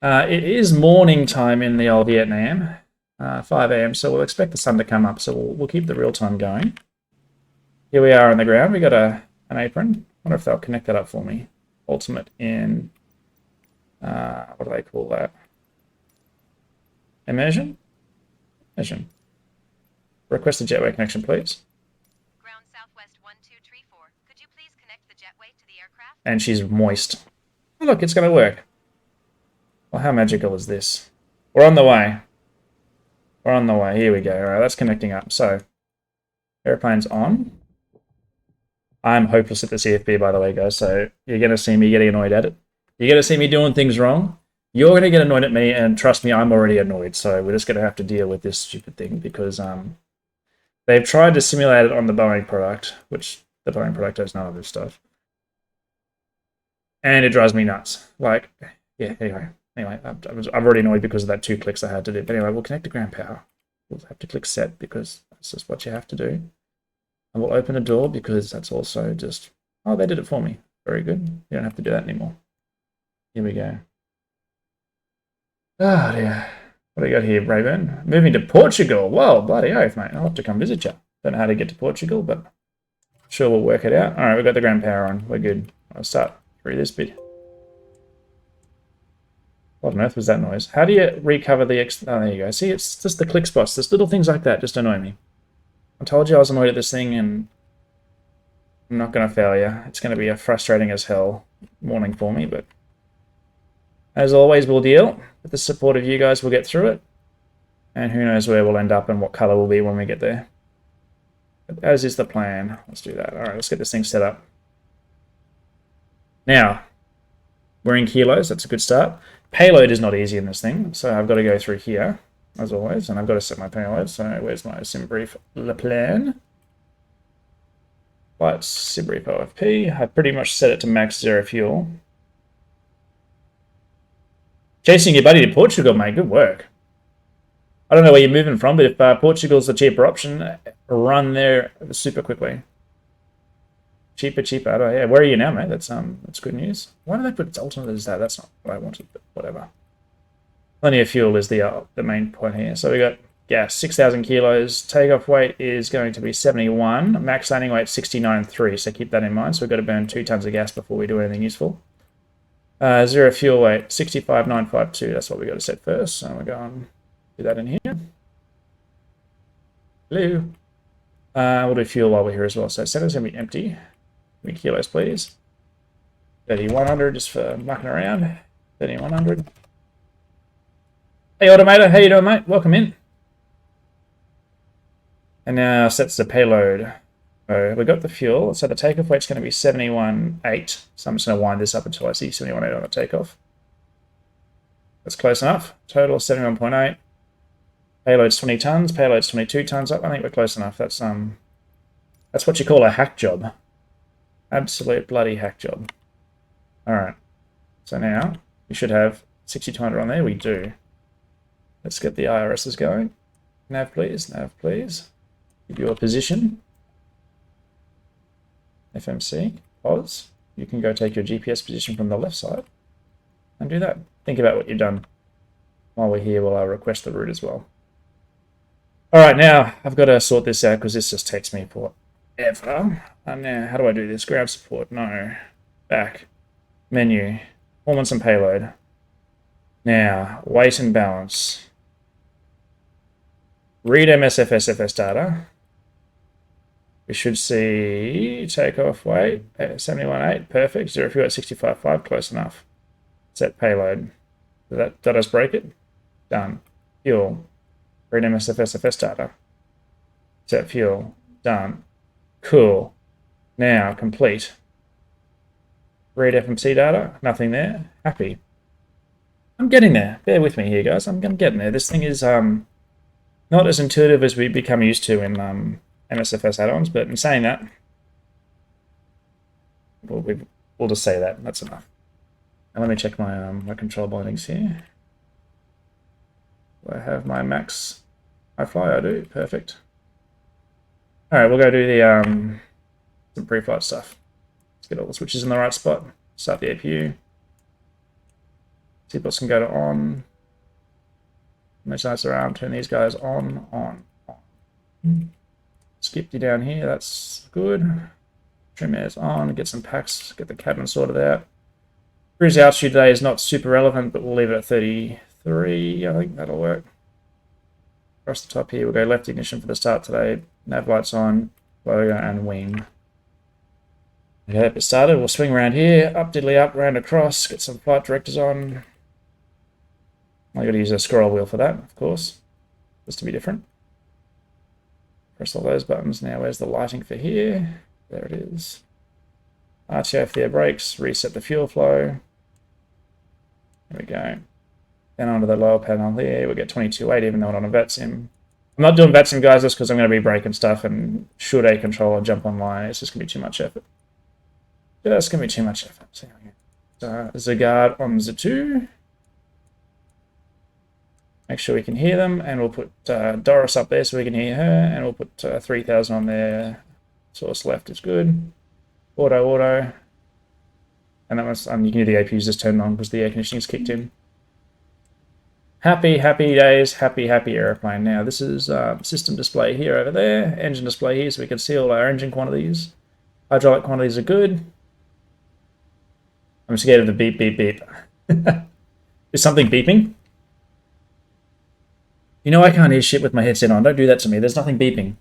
It is morning time in the old Vietnam, 5 a.m. So we'll expect the sun to come up. So we'll keep the real time going. Here we are on the ground. We got an apron. I wonder if they'll connect that up for me. Ultimate in what do they call that? Immersion. Request a jetway connection, please. Ground Southwest 1234. Could you please connect the jetway to the aircraft? And she's moist. Oh, look, it's going to work. Well, how magical is this? We're on the way. We're on the way. Here we go. All right, that's connecting up. So, airplane's on. I'm hopeless at the CFB, by the way, guys. So you're going to see me getting annoyed at it. You're going to see me doing things wrong. You're going to get annoyed at me, and trust me, I'm already annoyed. So we're just going to have to deal with this stupid thing because they've tried to simulate it on the Boeing product, which the Boeing product has none of this stuff. And it drives me nuts. Like, yeah, anyway, I've already annoyed because of that 2 clicks I had to do. But anyway, we'll connect to ground power. We'll have to click set because that's just what you have to do. And we'll open the door because that's also just, oh, they did it for me. Very good. You don't have to do that anymore. Here we go. Oh, dear. What do we got here, Rayburn? Moving to Portugal. Whoa, bloody oath, mate. I'll have to come visit you. Don't know how to get to Portugal, but I'm sure we'll work it out. All right, we've got the ground power on. We're good. I'll start through this bit. What on earth was that noise? How do you recover the... Oh, there you go. See, it's just the click spots. There's little things like that just annoy me. I told you I was annoyed at this thing, and I'm not going to fail you. It's going to be a frustrating as hell morning for me, but as always, we'll deal. With the support of you guys, we'll get through it. And who knows where we'll end up and what color we'll be when we get there. But as is the plan. Let's do that. All right, let's get this thing set up. Now, we're in kilos. That's a good start. Payload is not easy in this thing, so I've got to go through here, as always, and I've got to set my payload. So where's my sim brief? Le plan. Flight sim brief OFP. I pretty much set it to max 0 fuel. Chasing your buddy to Portugal, mate. Good work. I don't know where you're moving from, but if Portugal's the cheaper option, run there super quickly. Cheaper. I don't know. Yeah, where are you now, mate? That's good news. Why do they put alternate as that? That's not what I wanted, but whatever. Plenty of fuel is the main point here. So we got gas, 6,000 kilos. Takeoff weight is going to be 71. Max landing weight 69.3. So keep that in mind. So we've got to burn 2 tons of gas before we do anything useful. 0 fuel weight 65,952. That's what we got to set first. So we're going to do that in here. Hello. We'll do fuel while we're here as well. So center's going to be empty. Give me kilos, please. 3,100 just for mucking around. 3,100. Hey, Automator. How you doing, mate? Welcome in. And now sets the payload. So we got the fuel. So the takeoff weight's going to be 71.8. So I'm just going to wind this up until I see 71.8 on the takeoff. That's close enough. Total 71.8. Payload's 20 tons. Payload's 22 tons up. I think we're close enough. That's what you call a hack job. Absolute bloody hack job. All right. So now we should have 6,200 on there. We do. Let's get the IRSs going. Nav, please. Nav, please. Give you a position. FMC. Pause. You can go take your GPS position from the left side and do that. Think about what you've done. While we're here, we'll request the route as well. All right, now I've got to sort this out because this just takes me forever. Now, how do I do this? Ground support. No. Back. Menu. Performance and payload. Now, weight and balance. Read MSFSFS data. We should see takeoff weight 71.8. Perfect. 0 fuel at 65.5. Close enough. Set payload. Did that us break it? Done. Fuel. Read MSFSFS data. Set fuel. Done. Cool. Now, complete. Read FMC data. Nothing there. Happy. I'm getting there. Bear with me here, guys. I'm getting there. This thing is not as intuitive as we become used to in MSFS add-ons, but in saying that, we'll just say that. That's enough. And let me check my my control bindings here. Do I have my max iFly? I do. Perfect. All right, we'll go do the some pre-flight stuff. Let's get all the switches in the right spot. Start the APU. Seatbelts can go to on. Most nice around. Turn these guys on, on. Skip you down here. That's good. Trim airs on. Get some packs. Get the cabin sorted out. Cruise altitude today is not super relevant, but we'll leave it at 33. I think that'll work. Across the top here, we'll go left ignition for the start today. Nav lights on. Logo and wing. Okay, that bit started. We'll swing around here. Up, diddly up, round across. Get some flight directors on. I got to use a scroll wheel for that, of course, just to be different. Press all those buttons. Now, where's the lighting for here? There it is. RTO for the air brakes. Reset the fuel flow. There we go. Then onto the lower panel here. We'll get 22.8, even though we're on a VATSIM. I'm not doing VATSIM, guys, just because I'm going to be braking stuff, and should a controller jump online, it's just going to be too much effort. Just going to be too much effort. So, Zagard on Z2. Make sure we can hear them, and we'll put Doris up there so we can hear her, and we'll put 3000 on there. Source left is good. Auto. And that was, you can hear the APUs just turned on because the air conditioning's kicked in. Happy days, happy airplane. Now, this is system display here over there, engine display here, so we can see all our engine quantities. Hydraulic quantities are good. I'm scared of the beep, beep, beep. Is something beeping? You know I can't hear shit with my headset on. Don't do that to me. There's nothing beeping.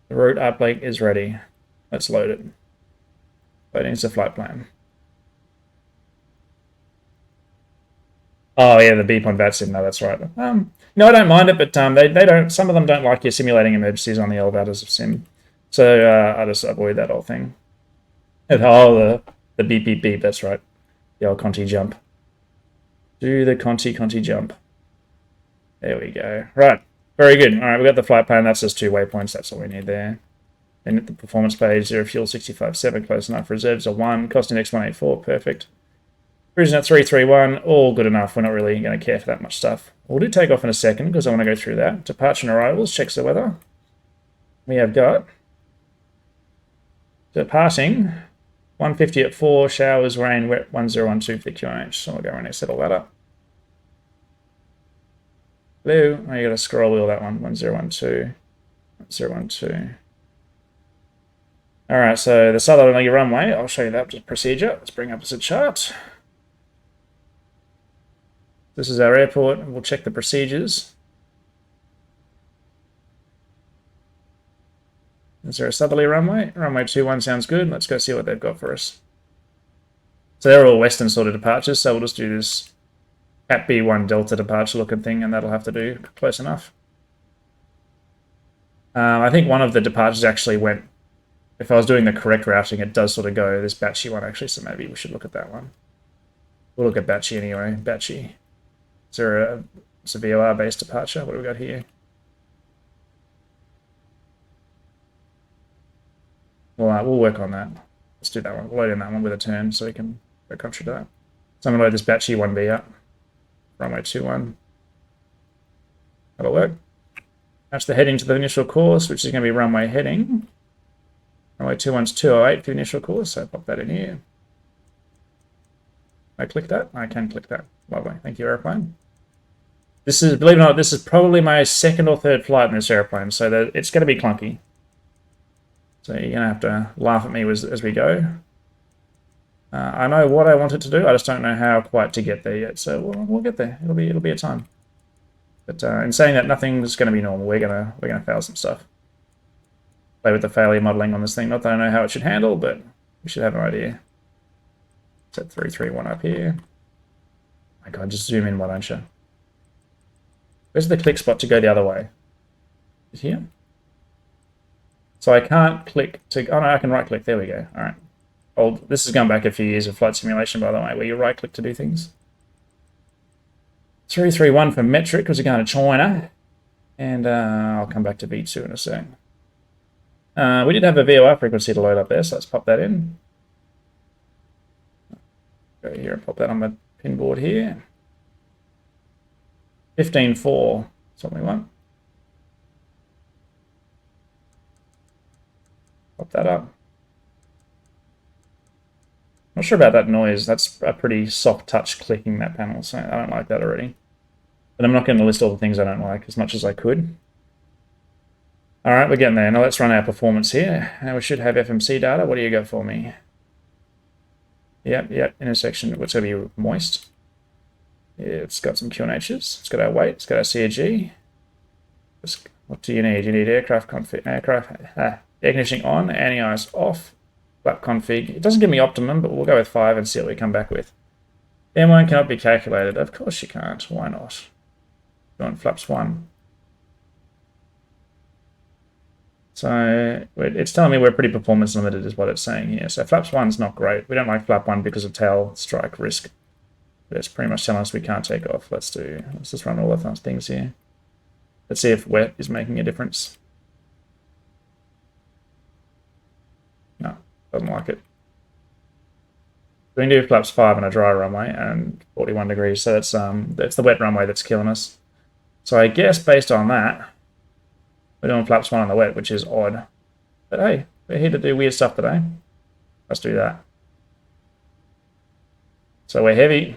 The route uplink is ready. Let's load it. Loading is the flight plan. Oh yeah, the beep on VATSIM. No, that's right. No, I don't mind it, but they don't. Some of them don't like you simulating emergencies on the elevators of sim. So I just avoid that whole thing. Oh, the beep beep beep. That's right. The old Conti jump. Do the Conti jump. There we go. Right. Very good. All right, we've got the flight plan. That's just 2 waypoints. That's all we need there. Then at the performance page, 0 fuel 65.7, close enough. Reserves are 1. Cost index 184. Perfect. Cruising at 331. All good enough. We're not really going to care for that much stuff. We'll do takeoff in a second because I want to go through that. Departure and arrivals. Checks the weather. We have got departing 150 at 4. Showers, rain, wet 1012 for the QNH. So we'll go around and settle that up. Hello. Oh, you got to scroll wheel that one. 1012. 1012. All right, so the southerly runway. I'll show you that procedure. Let's bring up as a chart. This is our airport. We'll check the procedures. Is there a southerly runway? Runway 21 sounds good. Let's go see what they've got for us. So they're all western sort of departures, so we'll just do this at B1 Delta departure looking thing, and that'll have to do close enough. I think one of the departures actually went, if I was doing the correct routing, it does sort of go this Batchy one actually, so maybe we should look at that one. We'll look at Batchy anyway. Batchy. Is there a VOR based departure? What do we got here? Well, we'll work on that. Let's do that one. We'll load in that one with a turn so we can go contrary to that. So I'm going to load this Batchy 1B up. Runway 21. That'll work. Match the heading to the initial course, which is going to be runway heading. Runway 21's 208 for the initial course, so pop that in here. I click that? I can click that. Lovely. Thank you, airplane. This is, believe it or not, this is probably my second or third flight in this airplane, so it's going to be clunky. So you're going to have to laugh at me as we go. I know what I want it to do. I just don't know how quite to get there yet. So we'll get there. It'll be a time. But in saying that, nothing's going to be normal. We're gonna fail some stuff. Play with the failure modeling on this thing. Not that I know how it should handle, but we should have an idea. Set 331 up here. My God, just zoom in, why don't you? Where's the click spot to go the other way? Is it here? So I can't click to. Oh no, I can right click. There we go. All right. This has gone back a few years of flight simulation, by the way, where you right-click to do things. 331 for metric, because we're going to China. And I'll come back to V2 in a sec. We did have a VOR frequency to load up there, so let's pop that in. Go here and pop that on the pin board here. 15.4, that's what we want. Pop that up. Not sure about that noise. That's a pretty soft touch clicking that panel, so I don't like that already. But I'm not going to list all the things I don't like as much as I could. All right, we're getting there. Now let's run our performance here. Now we should have FMC data. What do you got for me? Yep, intersection. What's going to be moist? Yeah, it's got some QNHs. It's got our weight. It's got our CAG. What do you need? You need aircraft config, air conditioning on, anti-ice off, flap config. It doesn't give me optimum, but we'll go with 5 and see what we come back with. M1 cannot be calculated. Of course you can't. Why not? Go on flaps 1. So it's telling me we're pretty performance limited is what it's saying here. So flaps 1 is not great. We don't like flap 1 because of tail strike risk. But it's pretty much telling us we can't take off. Let's just run all of those things here. Let's see if wet is making a difference. No, doesn't like it. We can do flaps 5 on a dry runway and 41 degrees. So that's the wet runway that's killing us. So I guess based on that, we're doing flaps 1 on the wet, which is odd. But hey, we're here to do weird stuff today. Let's do that. So we're heavy.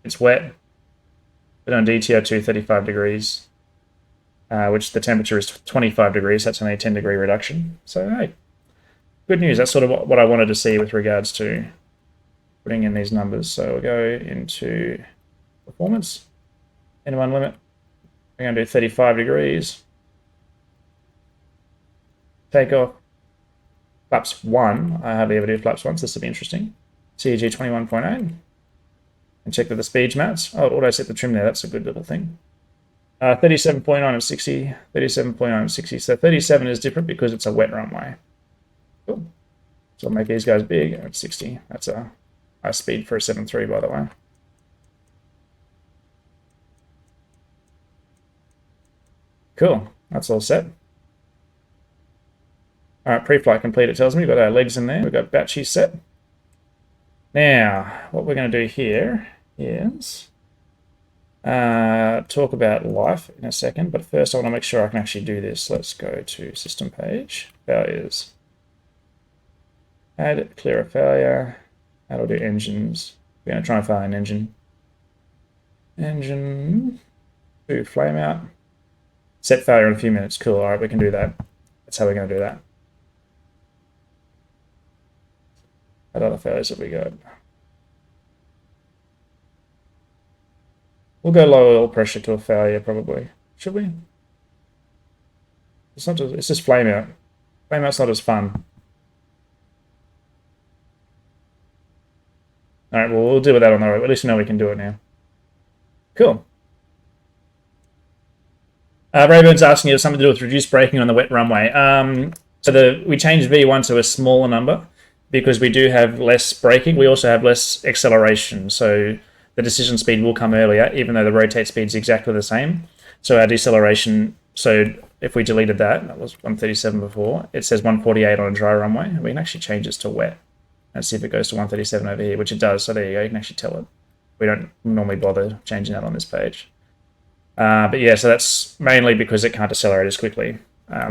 It's wet. We're doing DTO2 35 degrees. Which the temperature is 25 degrees. That's only a 10-degree reduction. So, hey, good news. That's sort of what I wanted to see with regards to putting in these numbers. So we'll go into performance, N1 limit. We're going to do 35 degrees. Take off. Flaps 1. I hardly ever do flaps 1, so this will be interesting. CAG 21.8. And check that the speeds match. Oh, it auto set the trim there. That's a good little thing. 37.9 and 60, 37.9 and 60. So 37 is different because it's a wet runway. Cool. So I'll make these guys big at 60. That's a high speed for a 7.3, by the way. Cool. That's all set. All right, pre-flight complete, it tells me. We've got our legs in there. We've got battery set. Now, what we're going to do here is talk about life in a second, but first I want to make sure I can actually do this. Let's go to system page, failures, add clear a failure, that'll do engines. We're going to try and find an engine 2 flame out, set failure in a few minutes. Cool. All right, we can do that. That's how we're going to do that. What other failures have we got? We'll go low oil pressure to a failure, probably. Should we? It's not just, it's just flame out. Flame out's not as fun. All right, well, we'll deal with that on the road. At least we know we can do it now. Cool. Rayburn's asking if something to do with reduced braking on the wet runway. So we changed V1 to a smaller number because we do have less braking. We also have less acceleration. So the decision speed will come earlier, even though the rotate speed is exactly the same. So our deceleration, so if we deleted that, that was 137 before, it says 148 on a dry runway. We can actually change this to wet and see if it goes to 137 over here, which it does. So there you go, you can actually tell it. We don't normally bother changing that on this page. But yeah, so that's mainly because it can't accelerate as quickly.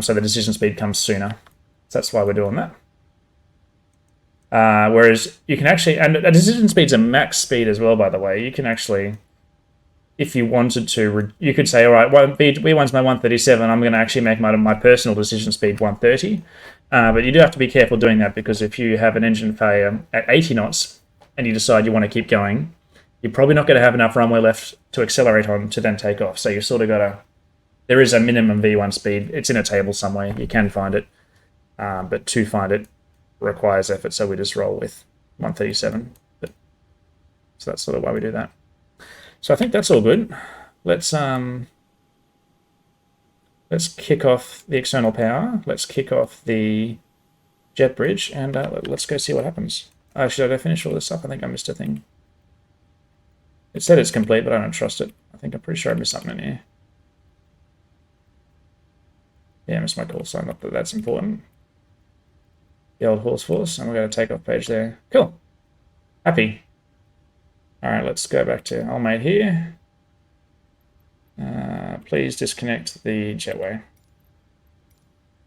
So the decision speed comes sooner. So that's why we're doing that. Whereas you can actually, and a decision speed's a max speed as well, by the way. You can actually, if you wanted to, you could say, all right, V1's my 137. I'm going to actually make my personal decision speed 130. But you do have to be careful doing that because if you have an engine failure at 80 knots and you decide you want to keep going, you're probably not going to have enough runway left to accelerate on to then take off. So you've sort of got to, there is a minimum V1 speed. It's in a table somewhere. You can find it. But to find it requires effort. So we just roll with 137. So that's sort of why we do that. So I think that's all good. Let's kick off the external power. Let's kick off the jet bridge and let's go see what happens. Should I finish all this up? I think I missed a thing. It said it's complete, but I don't trust it. I'm pretty sure I missed something in here. Yeah, I missed my call sign. Not that that's important. The old horse force, and we're going to take off page there. Cool. Happy. All right, let's go back to old mate here. Please disconnect the jetway.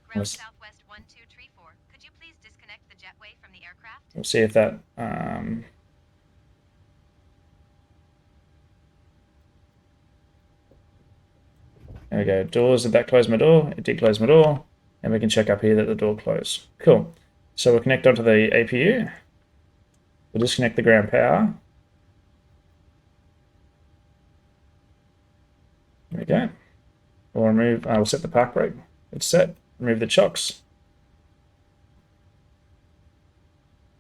Ground Southwest 1234. Could you please disconnect the jetway from the aircraft? We'll see if that... there we go. Doors, did that close my door? It did close my door. And we can check up here that the door closed. Cool. So we'll connect onto the APU. We'll disconnect the ground power. There we go. We'll remove, we'll set the park brake. It's set. Remove the chocks.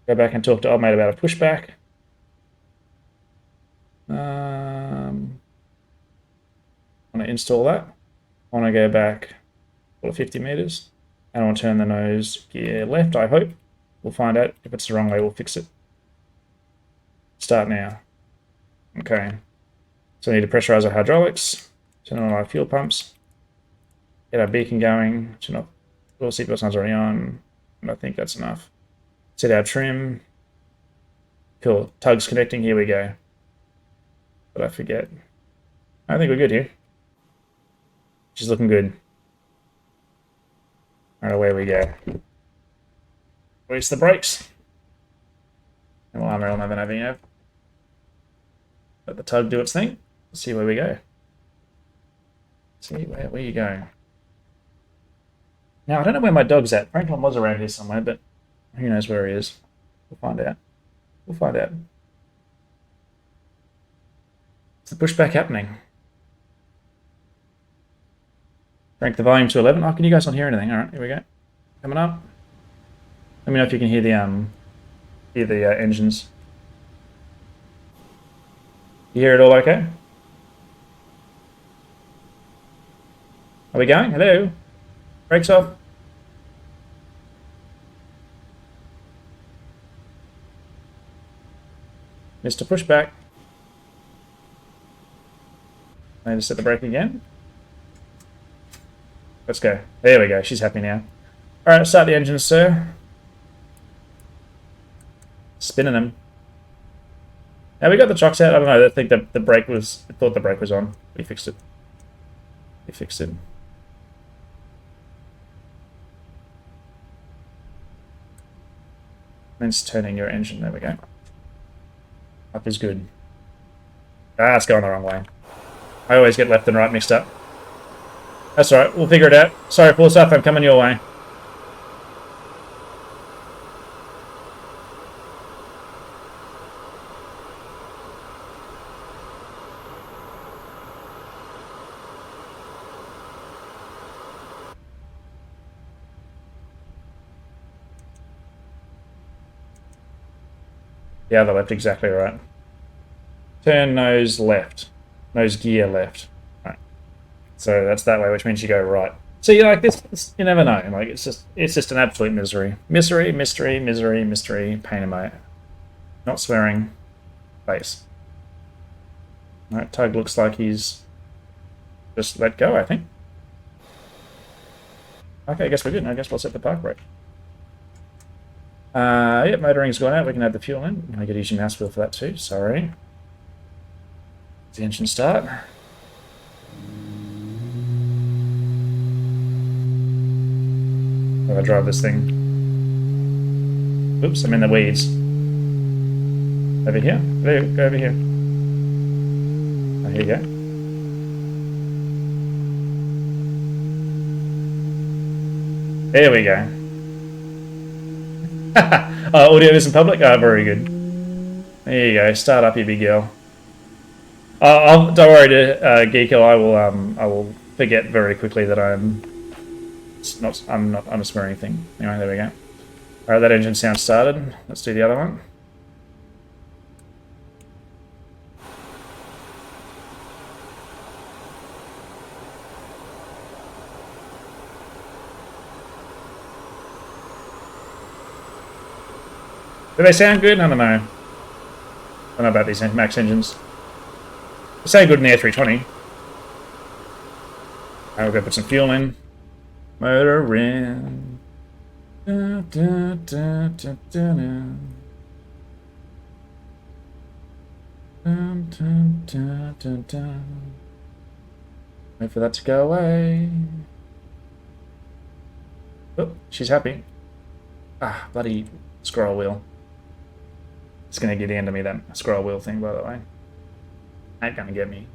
Go back and talk to old mate about a pushback. I want to install that. I want to go back 50 meters. And I want to turn the nose gear left, I hope. We'll find out. If it's the wrong way, we'll fix it. Start now. Okay. So we need to pressurize our hydraulics. Turn on our fuel pumps. Get our beacon going. Turn off. All seatbelt signs already on. And I think that's enough. Set our trim. Cool. Tug's connecting. Here we go. But I forget. I think we're good here. She's looking good. Alright, away we go. Release the brakes. And we'll arm on the nav. Let the tug do its thing. Let's see where we go. See where you go. Now, I don't know where my dog's at. Franklin was around here somewhere, but who knows where he is. We'll find out. We'll find out. Is the pushback happening? Crank the volume to 11. Oh, can you guys not hear anything? Alright, here we go. Coming up. Let me know if you can hear the engines. You hear it all okay? Are we going? Hello? Brakes off. Mr. Pushback. I need to set the brake again. Let's go. There we go. She's happy now. Alright, start the engines, sir. Spinning them. Now we got the chocks out. I don't know. I think the brake was... I thought the brake was on. We fixed it. We fixed it. Means turning your engine. There we go. Up is good. Ah, it's going the wrong way. I always get left and right mixed up. That's alright. We'll figure it out. Sorry, full stuff. I'm coming your way. The other left, exactly right. Turn nose left. Nose gear left. Right. So that's that way, which means you go right. So you like this, you never know. Like it's just an absolute misery. Misery, mystery, misery, mystery, pain in my not swearing face. Alright, Tug looks like he's just let go, I think. Okay, I guess we're good. I guess we'll set the park brake. Yep, motoring's gone out. We can add the fuel in. I could use your mouse wheel for that too. Sorry. The engine start. If I drive this thing. Oops, I'm in the weeds. Over here? Go over here. Oh, here you go. There we go. Audio isn't public? Oh, very good. There you go. Start up, you big girl. Don't worry, Geeko. I will forget very quickly that I'm a swearing thing. Anyway, there we go. All right, that engine sound started. Let's do the other one. Do they sound good? I don't know. I don't know about these Max engines. They sound good in the A320. Alright, we'll go put some fuel in. Motor in. Da, da, da, da, da, da. Dun, dun, dun, dun, dun. Wait for that to go away. Oh, she's happy. Ah, bloody scroll wheel. It's going to get into me, that scroll wheel thing, by the way. Ain't going to get me.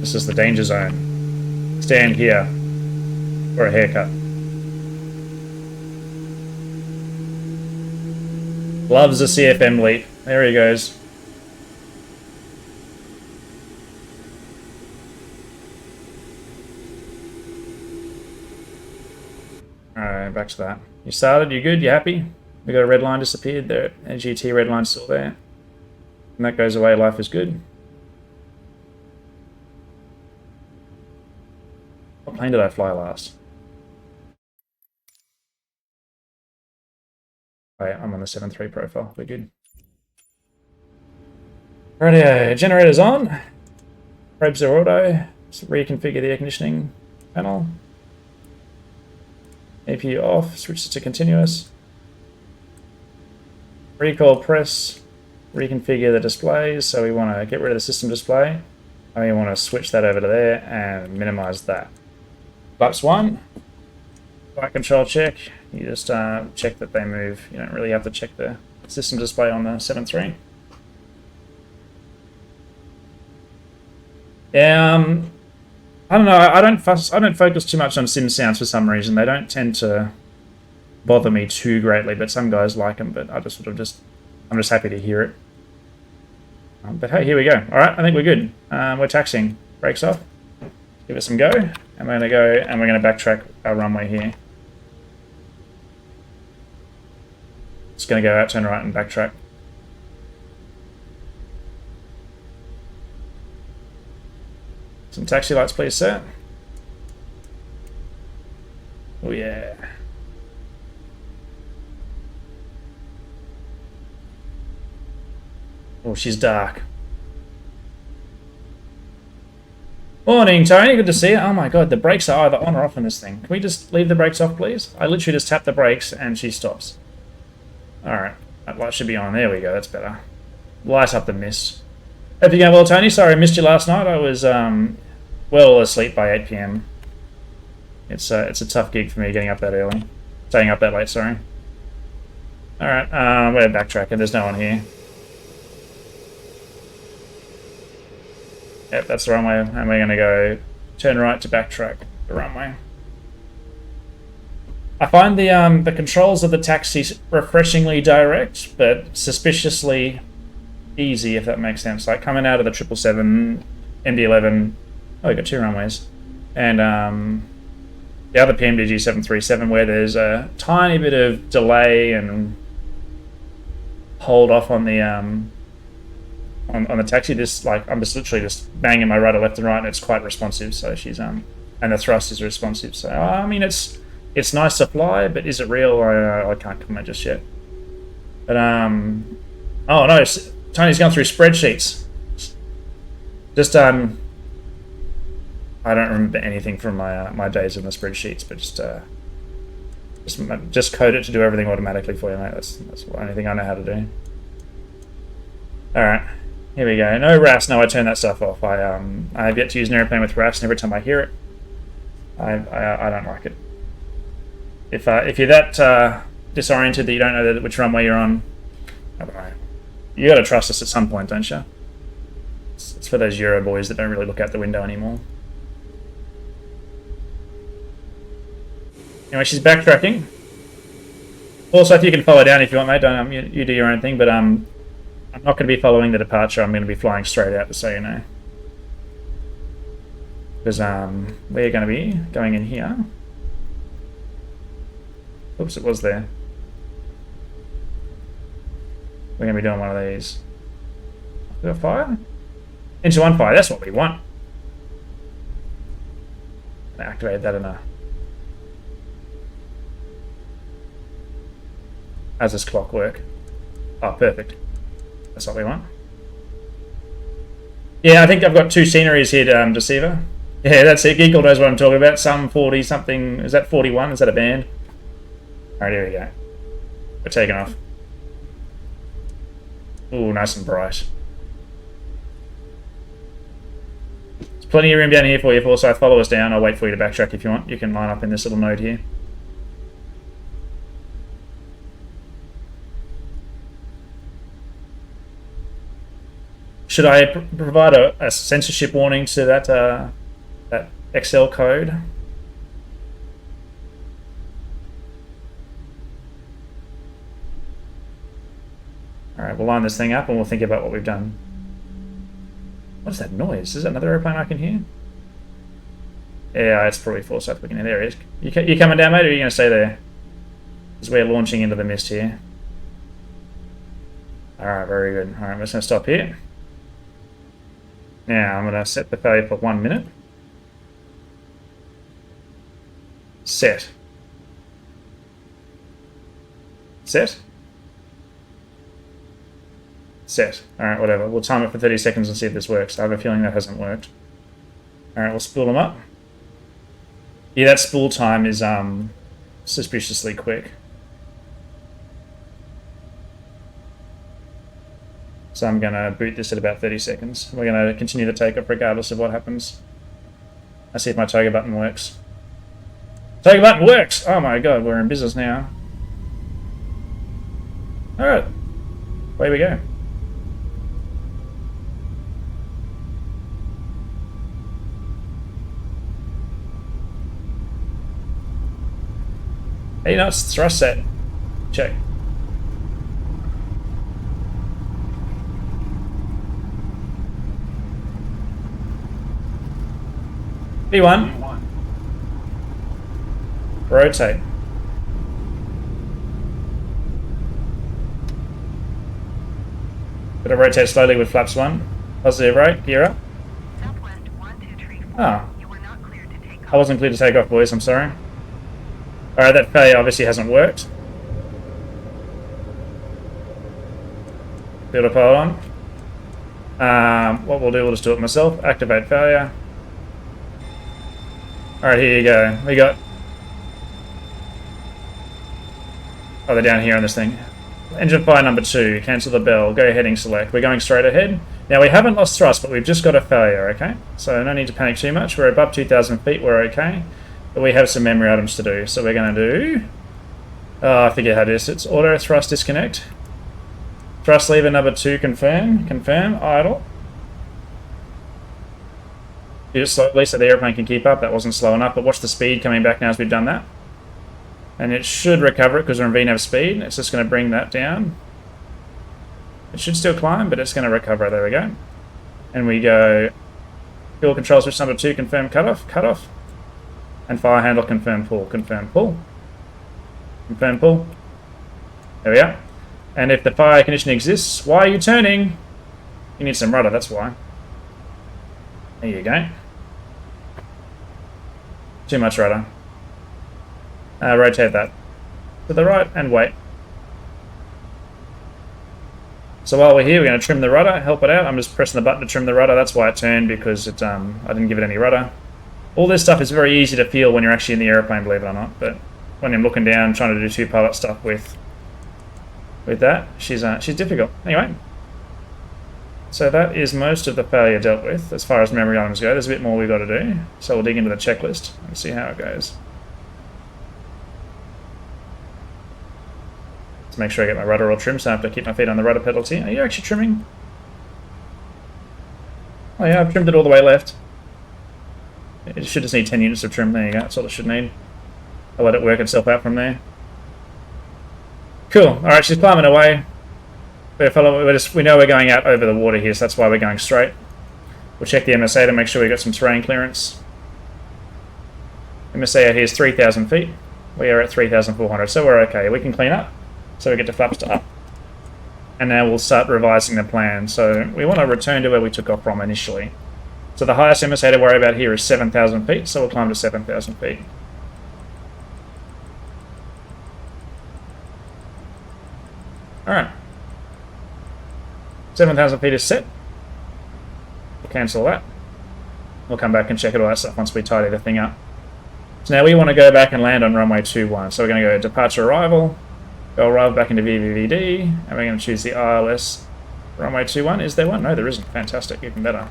This is the danger zone. Stand here for a haircut. Loves a CFM leap. There he goes. Alright, back to that. You started, you good, you happy? We got a red line disappeared, the GT red line's still there. And that goes away, life is good. What plane did I fly last? Wait, I'm on the 7.3 profile, we're good. Radio, generator's on. Probes are auto. Let's reconfigure the air conditioning panel. APU off, switch to continuous. Recall press, reconfigure the displays. So we want to get rid of the system display. And we want to switch that over to there and minimize that. Flaps 1. Flight control check. You just check that they move. You don't really have to check the system display on the 7.3. Yeah, I don't know. I don't focus too much on sim sounds for some reason. They don't tend to bother me too greatly, but some guys like them. But I just sort of I'm just happy to hear it. But hey, here we go. All right, I think we're good. We're taxiing. Brakes off. Give it some go, and we're gonna go and we're gonna backtrack our runway here. Just gonna go out, turn right, and backtrack. Some taxi lights, please, sir. Oh, yeah. Oh, she's dark. Morning, Tony. Good to see you. Oh, my God. The brakes are either on or off in this thing. Can we just leave the brakes off, please? I literally just tap the brakes and she stops. All right. That light should be on. There we go. That's better. Light up the mist. Hope you're going well, Tony. Sorry I missed you last night. I was well asleep by 8 PM. It's a tough gig for me getting up that early. Staying up that late, sorry. Alright, we're backtracking. There's no one here. Yep, that's the runway. And we're going to go turn right to backtrack the runway. I find the controls of the taxi refreshingly direct, but suspiciously easy, if that makes sense. Like coming out of the 777, MD-11, oh, we got 2 runways, and the other PMDG 737 where there's a tiny bit of delay and hold off on the on the taxi. This I'm just literally just banging my rudder left and right, and it's quite responsive. So she's and the thrust is responsive. So I mean it's nice to fly, but is it real? I can't comment just yet. But oh no. Tony's gone through spreadsheets. Just I don't remember anything from my days in the spreadsheets, but just code it to do everything automatically for you, mate. That's the only thing I know how to do. All right, here we go. No RAS. No, I turn that stuff off. I have yet to use an airplane with RAS, and every time I hear it, I don't like it. If you're that disoriented that you don't know which runway you're on, I don't know. You got to trust us at some point, don't you? It's for those Euro boys that don't really look out the window anymore. Anyway, she's backtracking. Also, if you can follow down if you want, mate. Don't you do your own thing, but I'm not going to be following the departure. I'm going to be flying straight out, just so you know. Because we're going to be going in here. Oops, it was there. We're going to be doing one of these. Do a fire? Into one fire, that's what we want. Activate that in a... As this clockwork. Oh, perfect. That's what we want. Yeah, I think I've got 2 sceneries here, Deceiver. Yeah, that's it. Geekle knows what I'm talking about. Some 40 something. Is that 41? Is that a band? Alright, here we go. We're taking off. Ooh, nice and bright. plenty of room down here for you, Forsyth. Follow us down. I'll wait for you to backtrack if you want. You can line up in this little node here. Should I provide a censorship warning to that Excel code? Alright, we'll line this thing up and we'll think about what we've done. What is that noise? Is that another airplane I can hear? Yeah, it's probably Forsyth looking in. There he is. You coming down, mate, or are you going to stay there? Because we're launching into the mist here. Alright, very good. Alright, I'm just going to stop here. Now, I'm going to set the failure for 1 minute. Set. Set. Set. Alright, whatever. We'll time it for 30 seconds and see if this works. I have a feeling that hasn't worked. Alright, we'll spool them up. Yeah, that spool time is suspiciously quick. So I'm going to boot this at about 30 seconds. We're going to continue the takeoff regardless of what happens. Let's see if my toga button works. Toga button works! Oh my god, we're in business now. Alright. Away we go. Hey, no, it's thrust set. Check. V1. Rotate. Gotta rotate slowly with flaps 1. Positive right, gear up. Southwest 1234. Ah. You were not cleared to take off. I wasn't clear to take off, boys, I'm sorry. Alright, that failure obviously hasn't worked. Build a pile on. What we'll do, we'll just do it myself. Activate failure. Alright, here you go. We got... Oh, they're down here on this thing. Engine fire number 2. Cancel the bell. Go heading select. We're going straight ahead. Now, we haven't lost thrust, but we've just got a failure, okay? So no need to panic too much. We're above 2,000 feet. We're okay. But we have some memory items to do. So we're going to do... Oh, I forget how to do this. It's auto thrust disconnect. Thrust lever number 2, confirm. Confirm. Idle. Do it slowly so the airplane can keep up. That wasn't slow enough, but watch the speed coming back now as we've done that. And it should recover it because we're in VNAV speed. It's just going to bring that down. It should still climb, but it's going to recover. There we go. And we go fuel control switch number 2, confirm cutoff, cutoff. And fire handle, confirm pull, confirm pull. Confirm pull. There we are. And if the fire condition exists, why are you turning? You need some rudder, that's why. There you go. Too much rudder. Rotate that to the right and wait. So while we're here, we're going to trim the rudder, help it out. I'm just pressing the button to trim the rudder. That's why it turned, because it, I didn't give it any rudder. All this stuff is very easy to feel when you're actually in the airplane, believe it or not. But when I'm looking down, trying to do two pilot stuff with that, she's difficult. Anyway. So that is most of the failure dealt with as far as memory items go. There's a bit more we've got to do. So we'll dig into the checklist and see how it goes. Let's make sure I get my rudder all trimmed, so I have to keep my feet on the rudder pedals here. Are you actually trimming? Oh yeah, I've trimmed it all the way left. It should just need 10 units of trim. There you go, that's all it should need. I'll let it work itself out from there. Cool, alright, she's climbing away. We know we're going out over the water here, so that's why we're going straight. We'll check the MSA to make sure we've got some terrain clearance. MSA out here is 3,000 feet. We are at 3,400, so we're okay. We can clean up. So we get to flaps to up. And now we'll start revising the plan. So we want to return to where we took off from initially. So the highest MSA to worry about here is 7,000 feet, so we'll climb to 7,000 feet. Alright. 7,000 feet is set. We'll cancel that. We'll come back and check all that stuff once we tidy the thing up. So now we want to go back and land on runway 21. So we're going to go departure arrival. Go arrive back into VVVD, and we're going to choose the ILS runway 21. Is there one? No, there isn't. Fantastic, even better.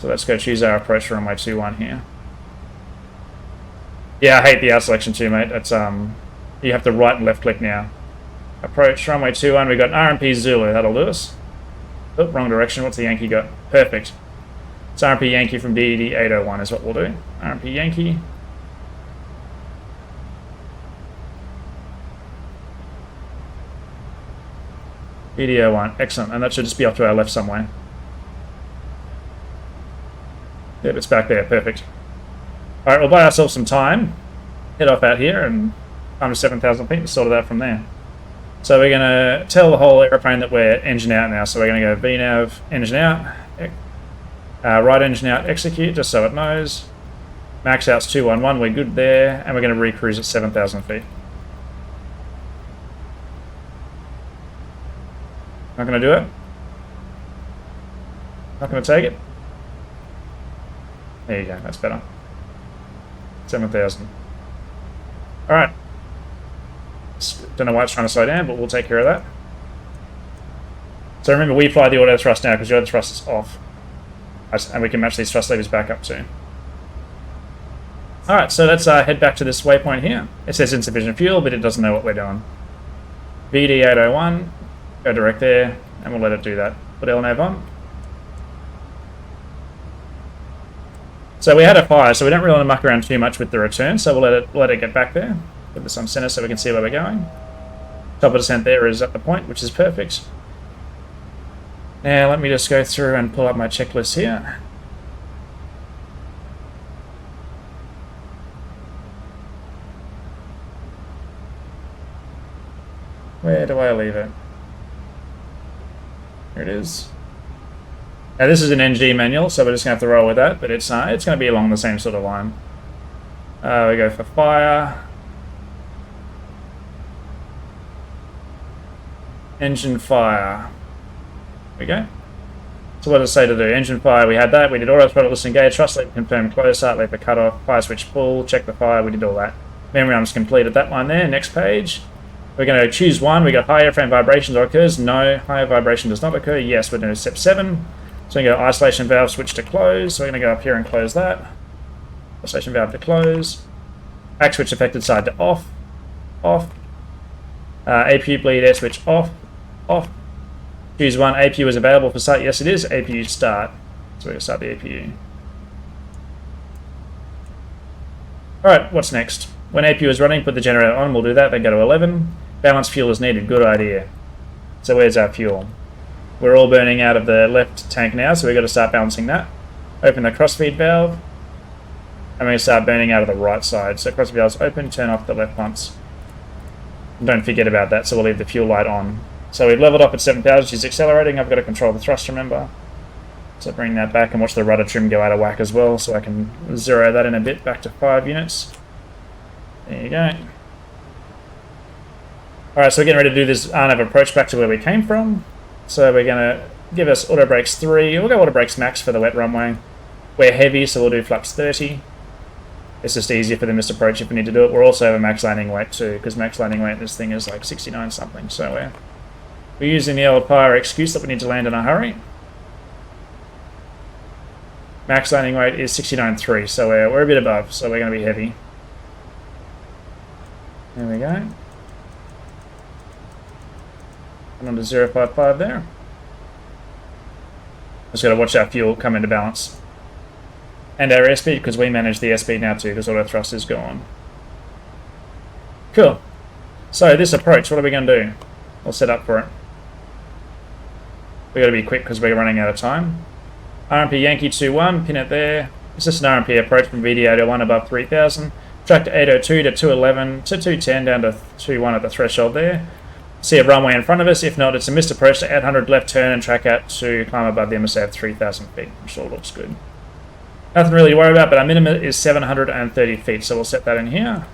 So let's go choose our approach runway 21 here. Yeah, I hate the out selection too, mate. It's you have to right and left click now. Approach runway 21. We got RNP Zulu. That'll do us. Oh, wrong direction. What's the Yankee got? Perfect. It's RNP Yankee from DD 801 is what we'll do. RNP Yankee. DD 801. Excellent. And that should just be off to our left somewhere. Yep, it's back there. Perfect. Alright, we'll buy ourselves some time. Head off out here and climb to 7,000 feet and sort it out from there. So we're going to tell the whole airplane that we're engine out now. So we're going to go VNAV, engine out, right engine out, execute, just so it knows. Max out's 211, we're good there. And we're going to recruise at 7,000 feet. Not going to do it. Not going to take it. There you go, that's better. 7,000. Alright. Don't know why it's trying to slow down, but we'll take care of that. So remember, we fly the auto thrust now because the auto thrust is off. And we can match these thrust levers back up too. Alright, so let's head back to this waypoint here. It says insufficient fuel, but it doesn't know what we're doing. VD 801, go direct there, and we'll let it do that. Put LNAV on. So we had a fire, so we don't really want to muck around too much with the return, so we'll let it get back there. Put this on center so we can see where we're going. Top of descent there is at the point, which is perfect. Now let me just go through and pull up my checklist here. Where do I leave it? Here it is. Now this is an NG manual, so we're just going to have to roll with that, but it's going to be along the same sort of line. We go for fire. Engine fire. There we go. So what does it say to do? Engine fire, we had that. We did auto throttle list engage, thrust lever confirm close, start lever cut off, fire switch pull, check the fire, we did all that. Memory arms completed that one there. Next page. We're going to choose one. We got high airframe vibrations or occurs. No, higher vibration does not occur. Yes, we're doing step 7. So we go isolation valve switch to close. So we're going to go up here and close that. Isolation valve to close. Act switch affected side to off. Off. APU bleed air switch off. Off. Choose one. APU is available for start. Yes, it is. APU start. So we're going to start the APU. Alright, what's next? When APU is running, put the generator on. We'll do that. Then go to 11. Balance fuel is needed. Good idea. So where's our fuel? We're all burning out of the left tank now, so we've got to start balancing that. Open the crossfeed valve. And we're going to start burning out of the right side. So crossfeed valve's open, turn off the left pumps. And don't forget about that, so we'll leave the fuel light on. So we've leveled up at 7,000, she's accelerating. I've got to control the thrust, remember. So bring that back and watch the rudder trim go out of whack as well, so I can zero that in a bit back to 5 units. There you go. Alright, so we're getting ready to do this RNAV approach back to where we came from. So we're going to give us auto brakes 3. We'll go auto brakes max for the wet runway. We're heavy, so we'll do flaps 30. It's just easier for the missed approach if we need to do it. We'll also have a max landing weight too, because max landing weight this thing is like 69 something. So we're using the old pyre excuse that we need to land in a hurry. Max landing weight is 69.3, so we're a bit above, so we're going to be heavy. There we go. And on to 055 there. Just got to watch our fuel come into balance. And our airspeed, because we manage the airspeed now too, because auto thrust is gone. Cool. So this approach, what are we going to do? We'll set up for it. We've got to be quick because we're running out of time. RNP Yankee 21, pin it there. It's just an RNP approach from VD 801 above 3,000. Track to 802 to 211 to 210 down to 21 at the threshold there. See a runway in front of us. If not, it's a missed approach to 800 left turn and track out to climb above the MSA of 3,000 feet. I'm sure it looks good. Nothing really to worry about, but our minimum is 730 feet, so we'll set that in here.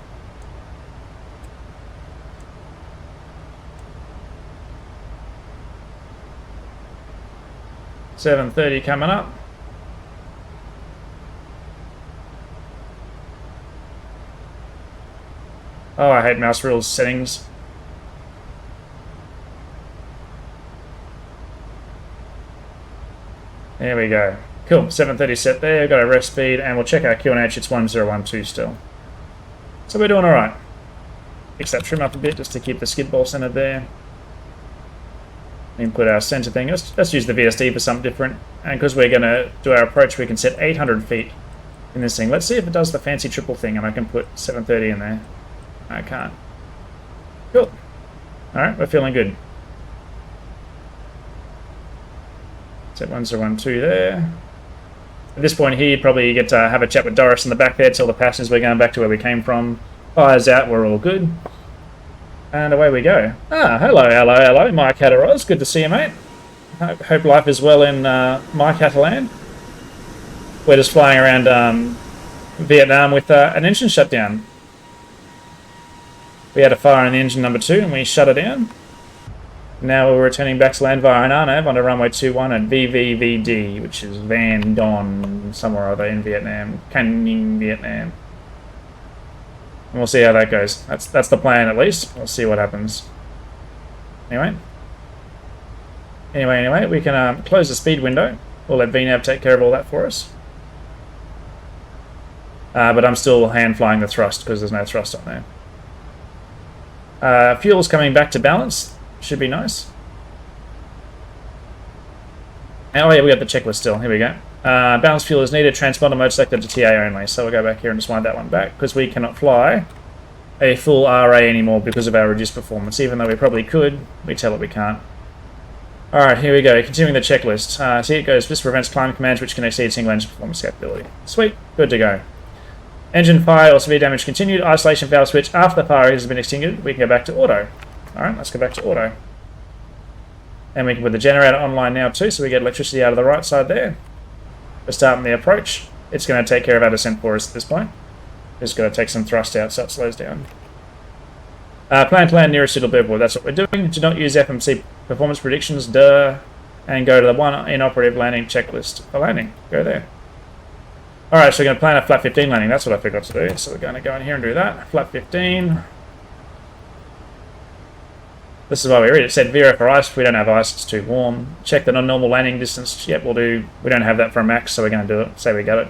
$730 coming up. Oh, I hate mouse rules settings. There we go. Cool, 730 set there, got our rest speed, and we'll check our QNH, it's 1012 still. So we're doing alright. Fix that trim up a bit just to keep the skid ball centered there. And put our center thing, let's use the VSD for something different. And because we're going to do our approach, we can set 800 feet in this thing. Let's see if it does the fancy triple thing, and I can put 730 in there. I can't. Cool. Alright, we're feeling good. Set 1012 there. At this point here, you probably get to have a chat with Doris in the back there, tell the passengers we're going back to where we came from. Fires out, we're all good. And away we go. Ah, hello, Mike Hatteros. Good to see you, mate. Hope life is well in Mike Hatterland. We're just flying around Vietnam with an engine shutdown. We had a fire in the engine number 2 and we shut it down. Now we're returning back to land via Hananav onto runway 21 at VVVD, which is Van Don, somewhere or other in Vietnam. Canning, Vietnam. And we'll see how that goes. That's the plan, at least. We'll see what happens. Anyway, we can close the speed window. We'll let VNAV take care of all that for us. But I'm still hand flying the thrust because there's no thrust on there. Fuel's coming back to balance. Should be nice. Oh yeah, we got the checklist still. Here we go. Balanced fuel is needed. Transponder mode selected to TA only. So we'll go back here and just wind that one back because we cannot fly a full RA anymore because of our reduced performance. Even though we probably could, we tell it we can't. Alright, here we go. Continuing the checklist. See, it goes. This prevents climb commands which can exceed single engine performance capability. Sweet. Good to go. Engine fire or severe damage continued. Isolation valve switch. After the fire has been extinguished, we can go back to auto. Alright, let's go back to auto. And we can put the generator online now too, so we get electricity out of the right side there. We're starting the approach. It's going to take care of our descent for us at this point. Just got to take some thrust out so it slows down. Plan to land nearest suitable airport. That's what we're doing. Do not use FMC performance predictions, duh. And go to the one inoperative landing checklist for landing. Go there. Alright, so we're going to plan a flat 15 landing. That's what I forgot to do. So we're going to go in here and do that. Flat 15. This is why we read it. Said Vero for ice. We don't have ice, it's too warm. Check the non-normal landing distance. Yep, we'll do. We don't have that for a max, so we're going to do it. Say we got it.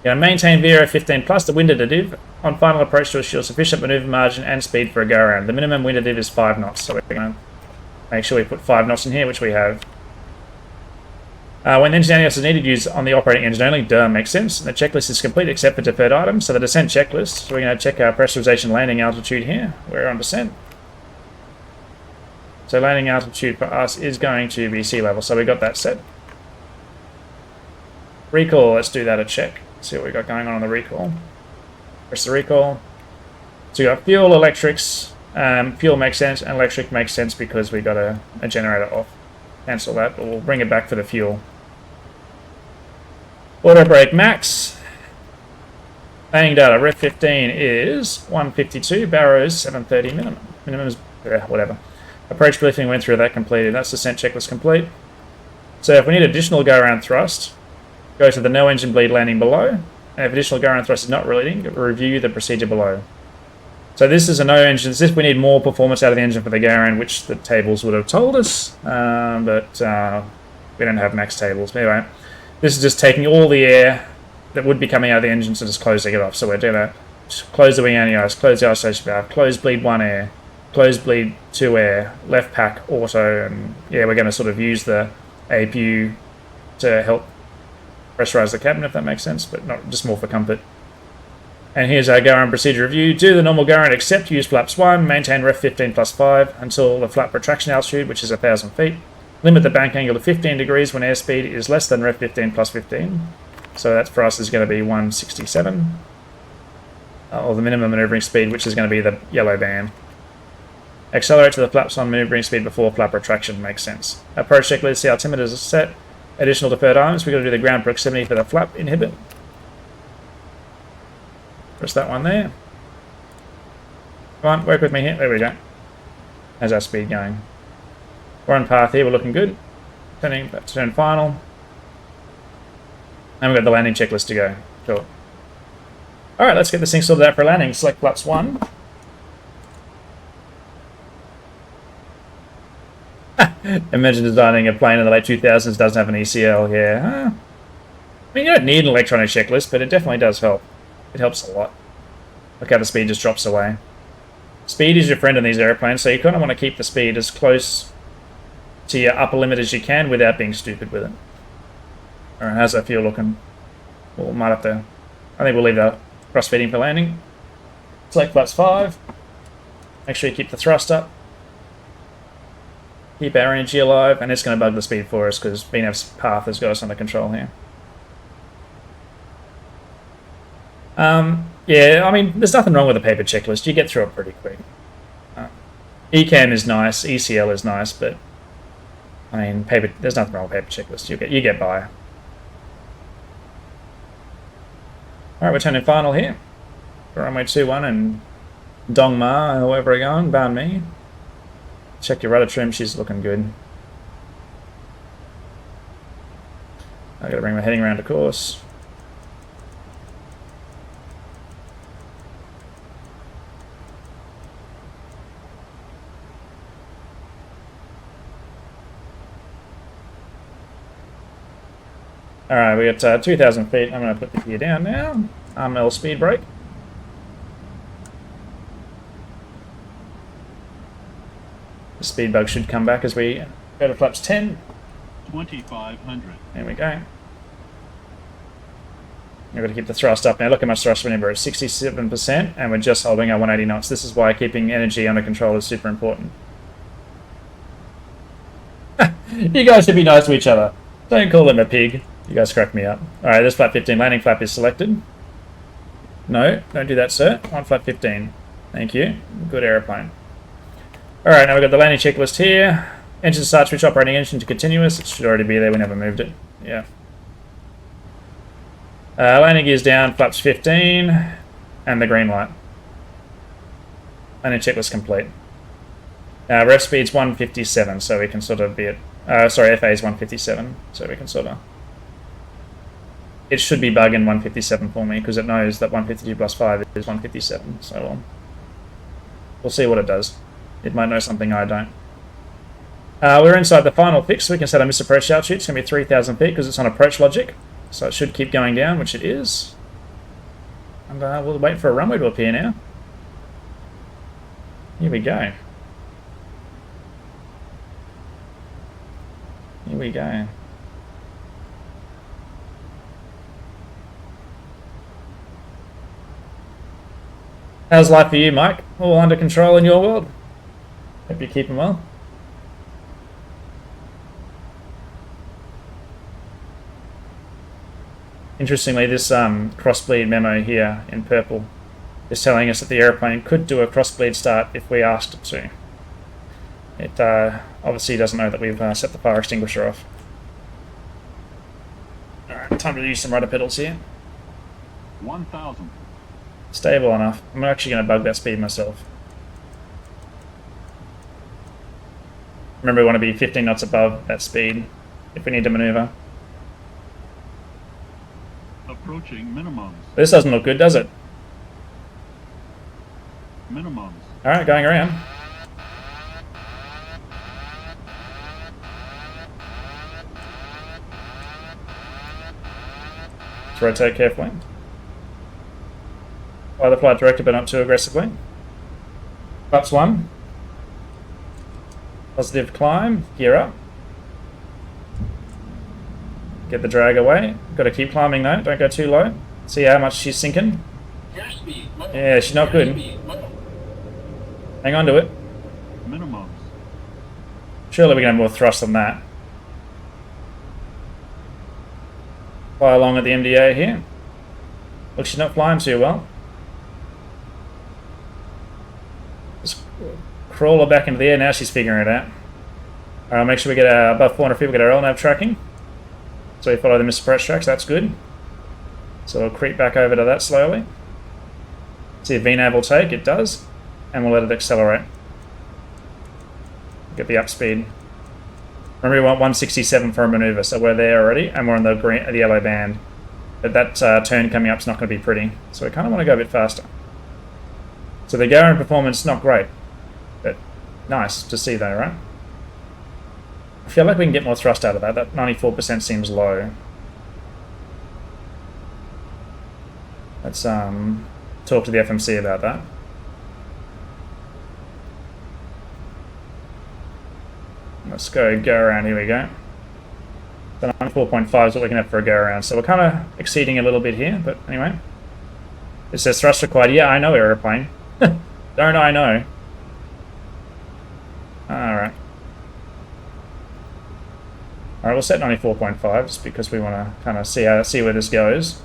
Going to maintain Vero 15 plus the wind additive on final approach to assure sufficient maneuver margin and speed for a go around. The minimum wind additive is 5 knots, so we're going to make sure we put 5 knots in here, which we have. When engine analysis is needed, use on the operating engine only. Duh, makes sense. The checklist is complete except for deferred items. So the descent checklist. So we're going to check our pressurization landing altitude here. We're on descent. So landing altitude for us is going to be sea level, so we got that set. Recall, let's do that a check. See what we got going on the recall. Press the recall. So we got fuel, electrics. Fuel makes sense, and electric makes sense because we got a generator off. Cancel that, but we'll bring it back for the fuel. Auto brake max. Landing data, ref 15 is 152, barrows 730 minimum. Minimum is whatever. Approach briefing went through that completed. That's descent checklist complete. So if we need additional go-around thrust, go to the no engine bleed landing below. And if additional go-around thrust is not relating, review the procedure below. So this is a no engine. If we need more performance out of the engine for the go-around, which the tables would have told us, but we don't have max tables. Anyway, this is just taking all the air that would be coming out of the engine, so just closing it off. So we're doing that. Close the wing anti-ice, close the isolation valve, close bleed 1 air. Close bleed 2 air, left pack auto, and yeah, we're going to sort of use the APU to help pressurize the cabin, if that makes sense, but not just more for comfort. And here's our go-around procedure review. Do the normal go-around except use flaps 1, maintain ref 15 plus 5 until the flap retraction altitude, which is 1,000 feet. Limit the bank angle to 15 degrees when airspeed is less than ref 15 plus 15. So that for us is going to be 167. Or the minimum maneuvering speed, which is going to be the yellow band. Accelerate to the flaps on maneuvering speed before flap retraction makes sense. Approach checklist, see altimeters are set. Additional deferred items, we've got to do the ground proximity for the flap inhibit. Press that one there. Come on, work with me here. There we go. How's our speed going? We're on path here, we're looking good. Turning back to turn final. And we've got the landing checklist to go. Cool. Alright, let's get this thing sorted out for landing. Select flaps 1. Imagine designing a plane in the late 2000s doesn't have an ECL, yeah. I mean, you don't need an electronic checklist, but it definitely does help. It helps a lot. Look how the speed just drops away. Speed is your friend in these airplanes, so you kind of want to keep the speed as close to your upper limit as you can without being stupid with it. Alright, how's that fuel looking? Well, might have to... I think we'll leave that cross-feeding for landing. Select flaps 5. Make sure you keep the thrust up. Keep our energy alive, and it's going to bug the speed for us because VNAV's path has got us under control here. Yeah, I mean, there's nothing wrong with a paper checklist. You get through it pretty quick. ECAM is nice, ECL is nice, but I mean, there's nothing wrong with paper checklists. You get by. Alright, we're turning final here. Runway 21 and Dong Ma, whoever we're going, Ban Mi. Check your rudder trim, she's looking good. I gotta bring my heading around to course. Alright, we got 2,000 feet. I'm going to put the gear down now. L speed brake. The speed bug should come back as we go to flaps 10. 2,500. There we go. We've got to keep the thrust up now. Look how much thrust whenever at 67%, and we're just holding our 180 knots. This is why keeping energy under control is super important. You guys should be nice to each other. Don't call him a pig. You guys crack me up. Alright, this flap 15 landing flap is selected. No, don't do that, sir. On flap 15. Thank you. Good aeroplane. Alright, now we've got the landing checklist here. Engine start, switch operating engine to continuous. It should already be there. We never moved it. Yeah. Landing gears down, flaps 15. And the green light. Landing checklist complete. Ref speed's 157, so we can sort of be at... sorry, FA is 157, so we can sort of... It should be bugging 157 for me, because it knows that 152 plus 5 is 157, so we'll see what it does. It might know something I don't. We're inside the final fix, so we can set a misapproach altitude. It's going to be 3,000 feet, because it's on approach logic, so it should keep going down, which it is. And we'll wait for a runway to appear now. Here we go. Here we go. How's life for you, Mike? All under control in your world? Hope you're keeping well. Interestingly, this crossbleed memo here in purple is telling us that the airplane could do a crossbleed start if we asked it to. It obviously doesn't know that we've set the fire extinguisher off. Alright, time to use some rudder pedals here. 1,000. Stable enough. I'm actually going to bug that speed myself. Remember, we want to be 15 knots above that speed if we need to maneuver. Approaching minimums. This doesn't look good, does it? Minimums. Alright, going around. Let's rotate carefully. Fly the flight director, but not too aggressively. Flaps 1. Positive climb, gear up. Get the drag away. Got to keep climbing though, don't go too low. See how much she's sinking? Yeah, she's not good. Hang on to it. Minimums. Surely we can have more thrust than that. Fly along at the MDA here. Look, she's not flying too well. Just crawl her back into the air. Now she's figuring it out. Alright, make sure we get above 400 feet, we get our LNAV tracking. So we follow the misapproach tracks, that's good. So we'll creep back over to that slowly. See if VNAV will take, it does. And we'll let it accelerate. Get the up speed. Remember, we want 167 for a maneuver, so we're there already, and we're on the green, the yellow band. But that turn coming up is not going to be pretty, so we kind of want to go a bit faster. So the Garen performance, not great, but nice to see though, right? I feel like we can get more thrust out of that. That 94% seems low. Let's talk to the FMC about that. Let's go around. Here we go. So 94.5 is what we're looking at for a go around. So we're kind of exceeding a little bit here, but anyway. It says thrust required. Yeah, I know, aeroplane. Don't I know? Alright. Alright, we'll set 94.5 just because we want to kind of see where this goes.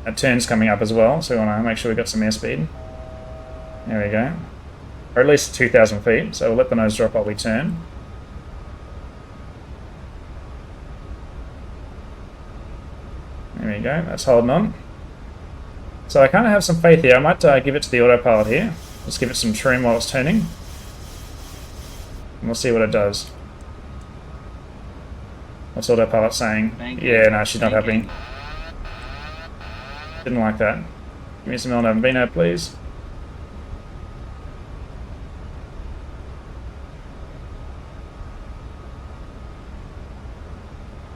That turn's coming up as well, so we want to make sure we've got some airspeed. There we go. Or at least 2,000 feet, so we'll let the nose drop while we turn. There we go, that's holding on. So I kind of have some faith here. I might give it to the autopilot here. Just give it some trim while it's turning. And we'll see what it does. What's autopilot saying? Yeah, no, she's not happy. Didn't like that. Give me some El Navino, please.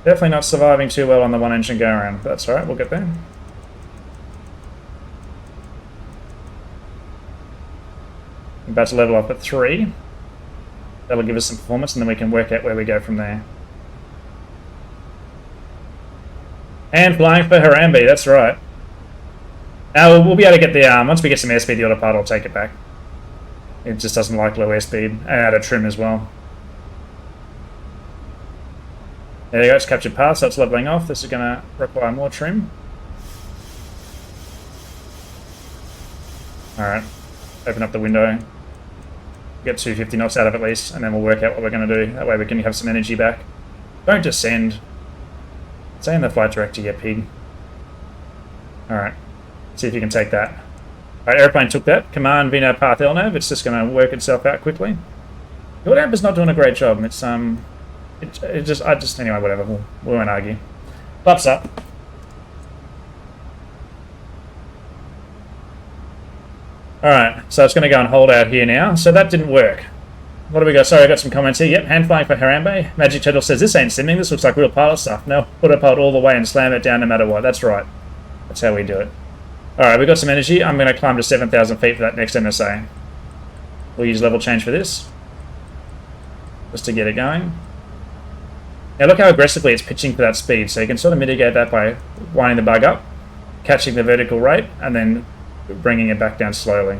Definitely not surviving too well on the one engine go around, but that's alright, we'll get there. About to level up at 3. That'll give us some performance and then we can work out where we go from there. And flying for Harambe, that's right. Now we'll be able to get the once we get some airspeed, the autopilot will take it back. It just doesn't like low airspeed and out of trim as well. There you go, it's captured path, so it's leveling off. This is going to require more trim. Alright, open up the window. Get 250 knots out of it at least, and then we'll work out what we're going to do. That way we can have some energy back. Don't descend. Stay in the flight director, you pig. Alright, see if you can take that. Alright, airplane took that. Command VNAV path LNAV. It's just going to work itself out quickly. Your LNAV is not doing a great job. It's anyway, whatever. We won't argue. Flaps up. Alright, so it's going to go and hold out here now. So that didn't work. What do we got? Sorry, I got some comments here. Yep, hand flying for Harambe. Magic Turtle says, this ain't simming, this looks like real pilot stuff. No, put a pilot all the way and slam it down no matter what. That's right. That's how we do it. Alright, we've got some energy. I'm going to climb to 7,000 feet for that next MSA. We'll use level change for this. Just to get it going. Now look how aggressively it's pitching for that speed. So you can sort of mitigate that by winding the bug up, catching the vertical rate, and then bringing it back down slowly.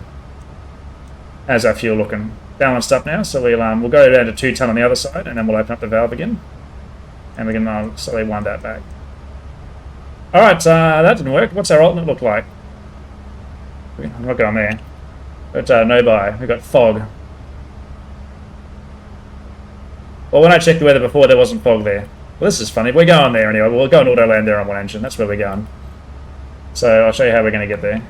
How's our fuel looking? Balanced up now, so we'll go down to 2 ton on the other side, and then we'll open up the valve again, and we can slowly wind that back. All right, that didn't work. What's our alternate look like? I'm not going there. But no buy. We've got fog. Well, when I checked the weather before, there wasn't fog there. Well, this is funny. We're going there anyway. We'll go and auto land there on one engine. That's where we're going. So I'll show you how we're going to get there.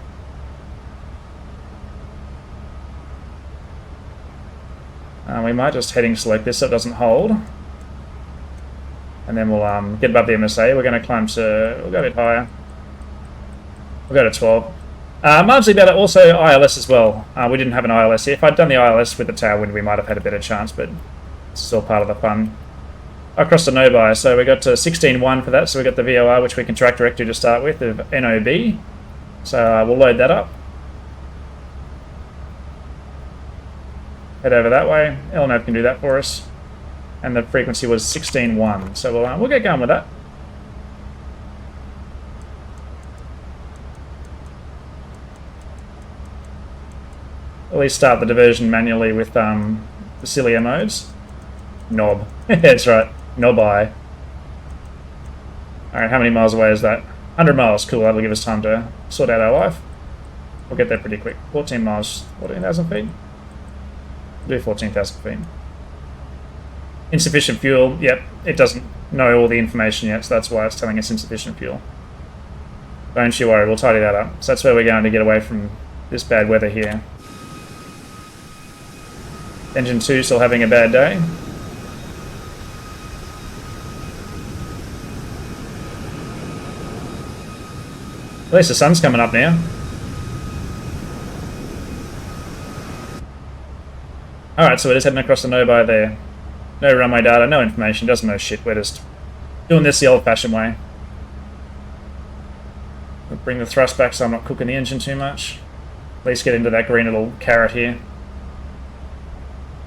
We might just heading select this so it doesn't hold. And then we'll get above the MSA. We're going to climb to... We'll go a bit higher. We'll go to 12. Marginally better. Also ILS as well. We didn't have an ILS here. If I'd done the ILS with the tailwind, we might have had a better chance, but it's still part of the fun. Across to no-buy. So we got to 16.1 for that. So we got the VOR, which we can track direct to start with, of NOB. So we'll load that up. Head over that way. LNAV can do that for us. And the frequency was 16.1. So we'll get going with that. At least start the diversion manually with the sillier modes. Knob. That's right. Knob-eye. Alright, how many miles away is that? 100 miles. Cool, that'll give us time to sort out our life. We'll get there pretty quick. 14 miles. 14,000 feet? Do 14,000 feet. Insufficient fuel. Yep, it doesn't know all the information yet, so that's why it's telling us insufficient fuel. Don't you worry, we'll tidy that up. So that's where we're going to get away from this bad weather here. Engine 2 still having a bad day. At least the sun's coming up now. Alright, so we're just heading across the no-buy there. No runway data, no information, doesn't know shit. We're just doing this the old-fashioned way. bring the thrust back so I'm not cooking the engine too much. At least get into that green little carrot here.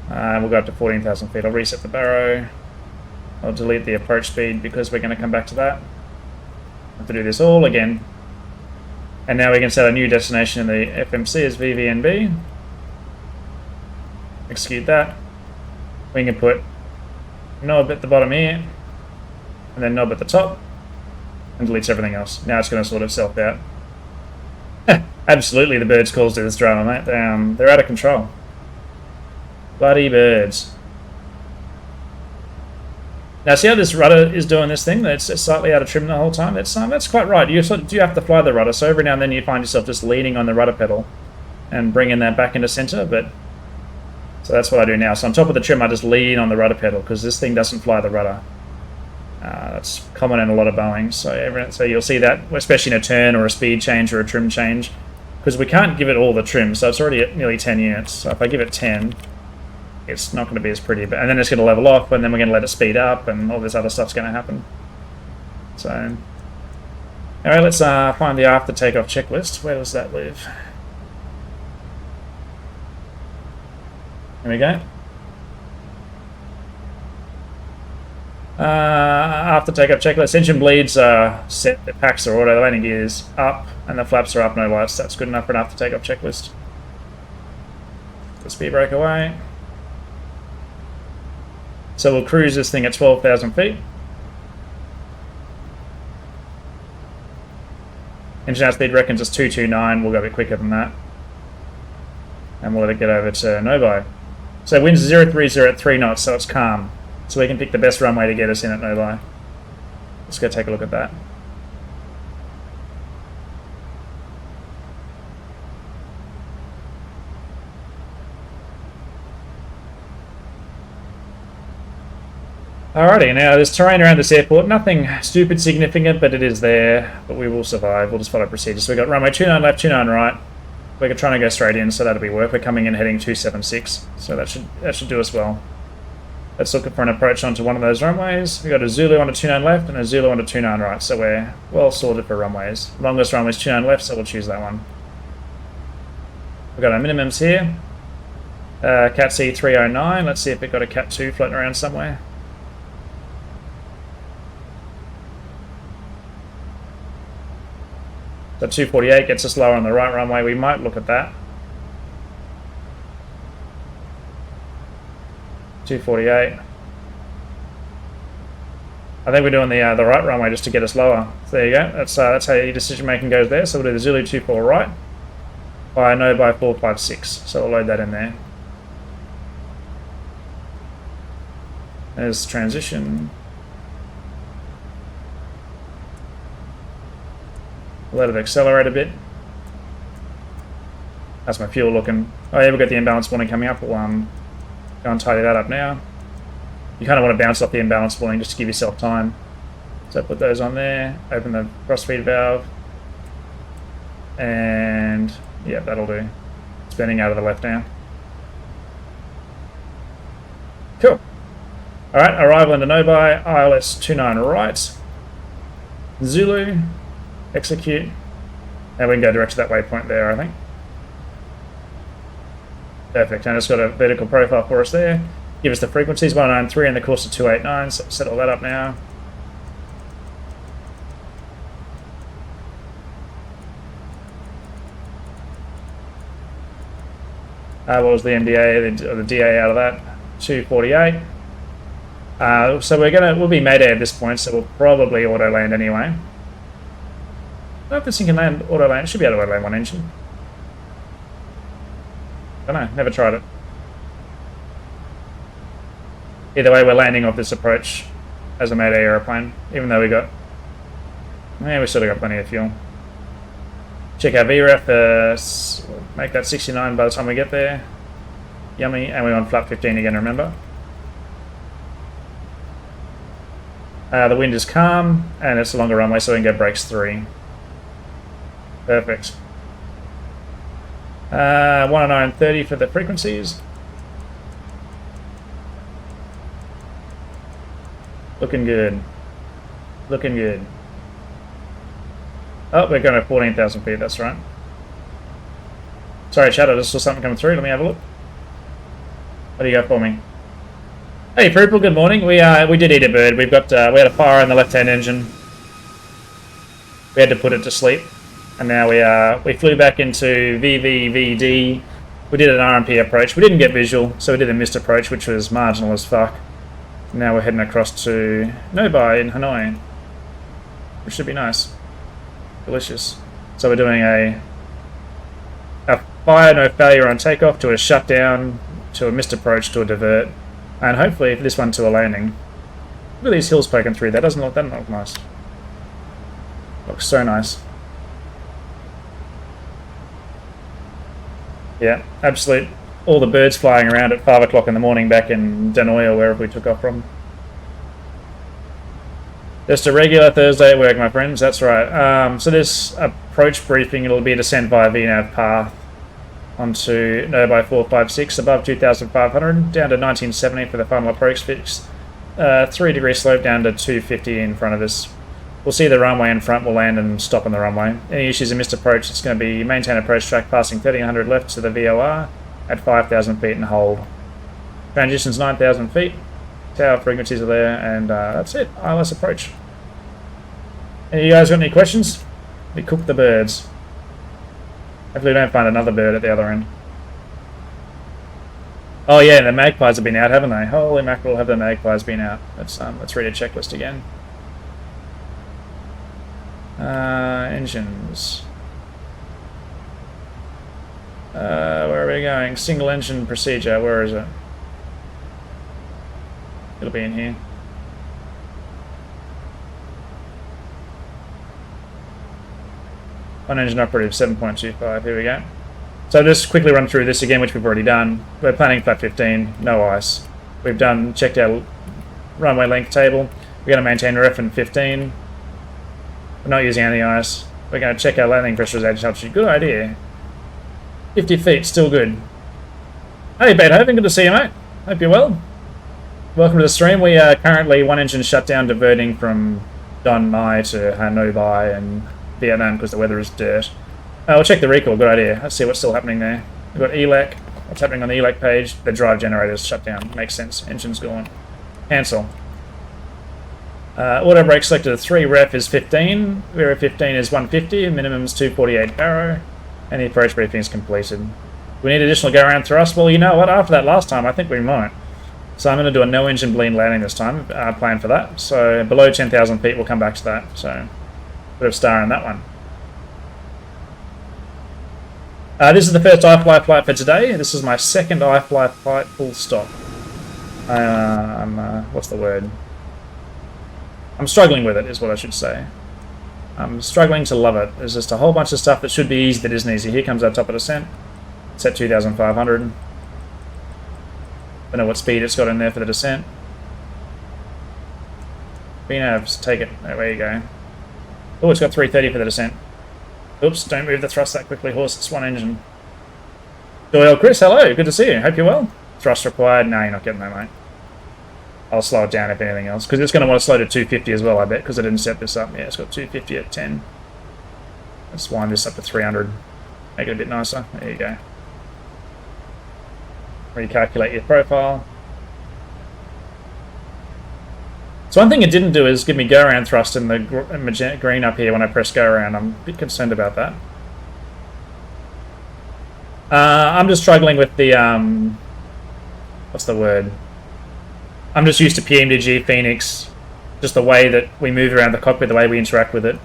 We'll go up to 14,000 feet. I'll reset the barrow. I'll delete the approach speed because we're going to come back to that. Have to do this all again. And now we can set a new destination in the FMC as VVNB. Execute that. We can put knob at the bottom here, and then knob at the top, and deletes everything else. Now it's going to sort itself out. Absolutely, the birds caused this drama, mate. They're out of control. Bloody birds. Now, see how this rudder is doing this thing? That's slightly out of trim the whole time. That's quite right. You sort of do have to fly the rudder, so every now and then you find yourself just leaning on the rudder pedal and bringing that back into center. But so that's what I do now. So on top of the trim, I just lean on the rudder pedal because this thing doesn't fly the rudder. That's common in a lot of Boeings. So you'll see that, especially in a turn or a speed change or a trim change, because we can't give it all the trim. So it's already at nearly 10 units. So if I give it 10. It's not going to be as pretty, and then it's going to level off, and then we're going to let it speed up, and all this other stuff's going to happen. So, anyway, let's find the after takeoff checklist. Where does that live? Here we go. After takeoff checklist, engine bleeds are set, the packs are auto, the landing gear is up, and the flaps are up, no lights. That's good enough for an after takeoff checklist. The speed brake away. So we'll cruise this thing at 12,000 feet. Engine outspeed reckons it's 229. We'll go a bit quicker than that. And we'll let it get over to Novi. So winds 030 at 3 knots, so it's calm. So we can pick the best runway to get us in at Novi. Let's go take a look at that. Alrighty, now there's terrain around this airport, nothing stupid significant, but it is there, but we will survive. We'll just follow procedures. So we've got runway 29 left, 29 right. We're trying to go straight in, so that'll be work. We're coming in heading 276, so that should do us well. Let's look for an approach onto one of those runways. We've got a Zulu onto 29 left and a Zulu onto 29 right, so we're well sorted for runways. Longest runway is 29 left, so we'll choose that one. We've got our minimums here. Cat C 309, let's see if we've got a Cat 2 floating around somewhere. So 248 gets us lower on the right runway. We might look at that. 248. I think we're doing the right runway just to get us lower. So there you go. That's how your decision making goes there. So we'll do the Zulu 24 right by 456. So we'll load that in there. There's transition. Let it accelerate a bit. That's my fuel looking. Oh yeah, we've got the imbalance warning coming up. We'll go and tidy that up now. You kind of want to bounce off the imbalance warning just to give yourself time. So put those on there. Open the crossfeed valve. And yeah, that'll do. It's bending out of the left now. Cool. Alright, arrival into Novi. ILS 29 right. Zulu. Execute, and we can go direct to that waypoint there, I think. Perfect, and it's got a vertical profile for us there. Give us the frequencies, 193 and the course of 289, so set all that up now. What was the MDA, or the DA out of that? 248. So we'll be Mayday at this point, so we'll probably auto land anyway. I don't know if this thing can land auto land. It should be able to auto land one engine. I don't know, never tried it. Either way, we're landing off this approach as a Mayday aeroplane, even though we still got plenty of fuel. Check our VREF, make that 69 by the time we get there. Yummy, and we're on flap 15 again, remember? The wind is calm, and it's a longer runway, so we can go brakes 3. Perfect. 109.30 for the frequencies. Looking good. Looking good. Oh, we're going to 14,000 feet, that's right. Sorry, chat, I just saw something coming through. Let me have a look. What do you got for me? Hey, people, good morning. We did eat a bird. We had a fire in the left-hand engine. We had to put it to sleep. And now we flew back into VVVD. We did an RNP approach. We didn't get visual, so we did a missed approach, which was marginal as fuck. Now we're heading across to Nobai in Hanoi, which should be nice. Delicious. So we're doing a fire, no failure on takeoff, to a shutdown, to a missed approach, to a divert, and hopefully this one to a landing. Look at these hills poking through. That doesn't look nice. Looks so nice. Yeah, absolute. All the birds flying around at 5 o'clock in the morning back in Hanoi or wherever we took off from. Just a regular Thursday at work, my friends. That's right. So this approach briefing, it'll be a descent via VNAV path onto Nobai 456 above 2,500, down to 1970 for the final approach fix. 3-degree slope down to 250 in front of us. We'll see the runway in front. We'll land and stop on the runway. Any issues in missed approach, it's going to be maintain approach track passing 1,300 left to the VOR at 5,000 feet and hold. Transitions 9,000 feet. Tower frequencies are there, and that's it. ILS approach. Any of you guys got any questions? We cooked the birds. Hopefully we don't find another bird at the other end. Oh yeah, the magpies have been out, haven't they? Holy mackerel, have the magpies been out. Let's read a checklist again. Engines. Where are we going? Single engine procedure. Where is it? It'll be in here. One engine operative 7.25. Here we go. So I'll just quickly run through this again, which we've already done. We're planning flat 15, no ice. We've checked our runway length table. We're going to maintain ref in 15. We're not using any ice. We're going to check our landing pressurization altitude. Good idea. 50 feet, still good. Hey, Beethoven, good to see you, mate. Hope you're well. Welcome to the stream. We are currently one engine shutdown, diverting from Don Mai to Hanoi and Vietnam because the weather is dirt. We'll check the recall. Good idea. Let's see what's still happening there. We've got ELAC. What's happening on the ELAC page? The drive generator's shut down. Makes sense. Engine's gone. Cancel. Auto brake selected to 3, ref is 15, ref 15 is 150, minimum is 248 baro, and the approach briefing is completed. We need additional go-around thrust. Well, you know what, after that last time, I think we might. So I'm going to do a no-engine bleed landing this time, plan for that. So below 10,000 feet, we'll come back to that. So, bit of star in that one. This is the first iFly flight for today. This is my second iFly flight, full stop. What's the word? I'm struggling with it, is what I should say. I'm struggling to love it. There's just a whole bunch of stuff that should be easy that isn't easy. Here comes our top of descent. It's at 2,500. Don't know what speed it's got in there for the descent. VNAVs, take it. There you go. Oh, it's got 330 for the descent. Oops, don't move the thrust that quickly, horse. It's one engine. Doyle Chris, hello. Good to see you. Hope you're well. Thrust required. No, you're not getting that, mate. I'll slow it down if anything else, because it's going to want to slow to 250 as well, I bet, because I didn't set this up. Yeah, it's got 250 at 10. Let's wind this up to 300. Make it a bit nicer. There you go. Recalculate your profile. So one thing it didn't do is give me go-around thrust in the magenta green up here when I press go-around. I'm a bit concerned about that. I'm just struggling with the... what's the word? I'm just used to PMDG, Phoenix, just the way that we move around the cockpit, the way we interact with it.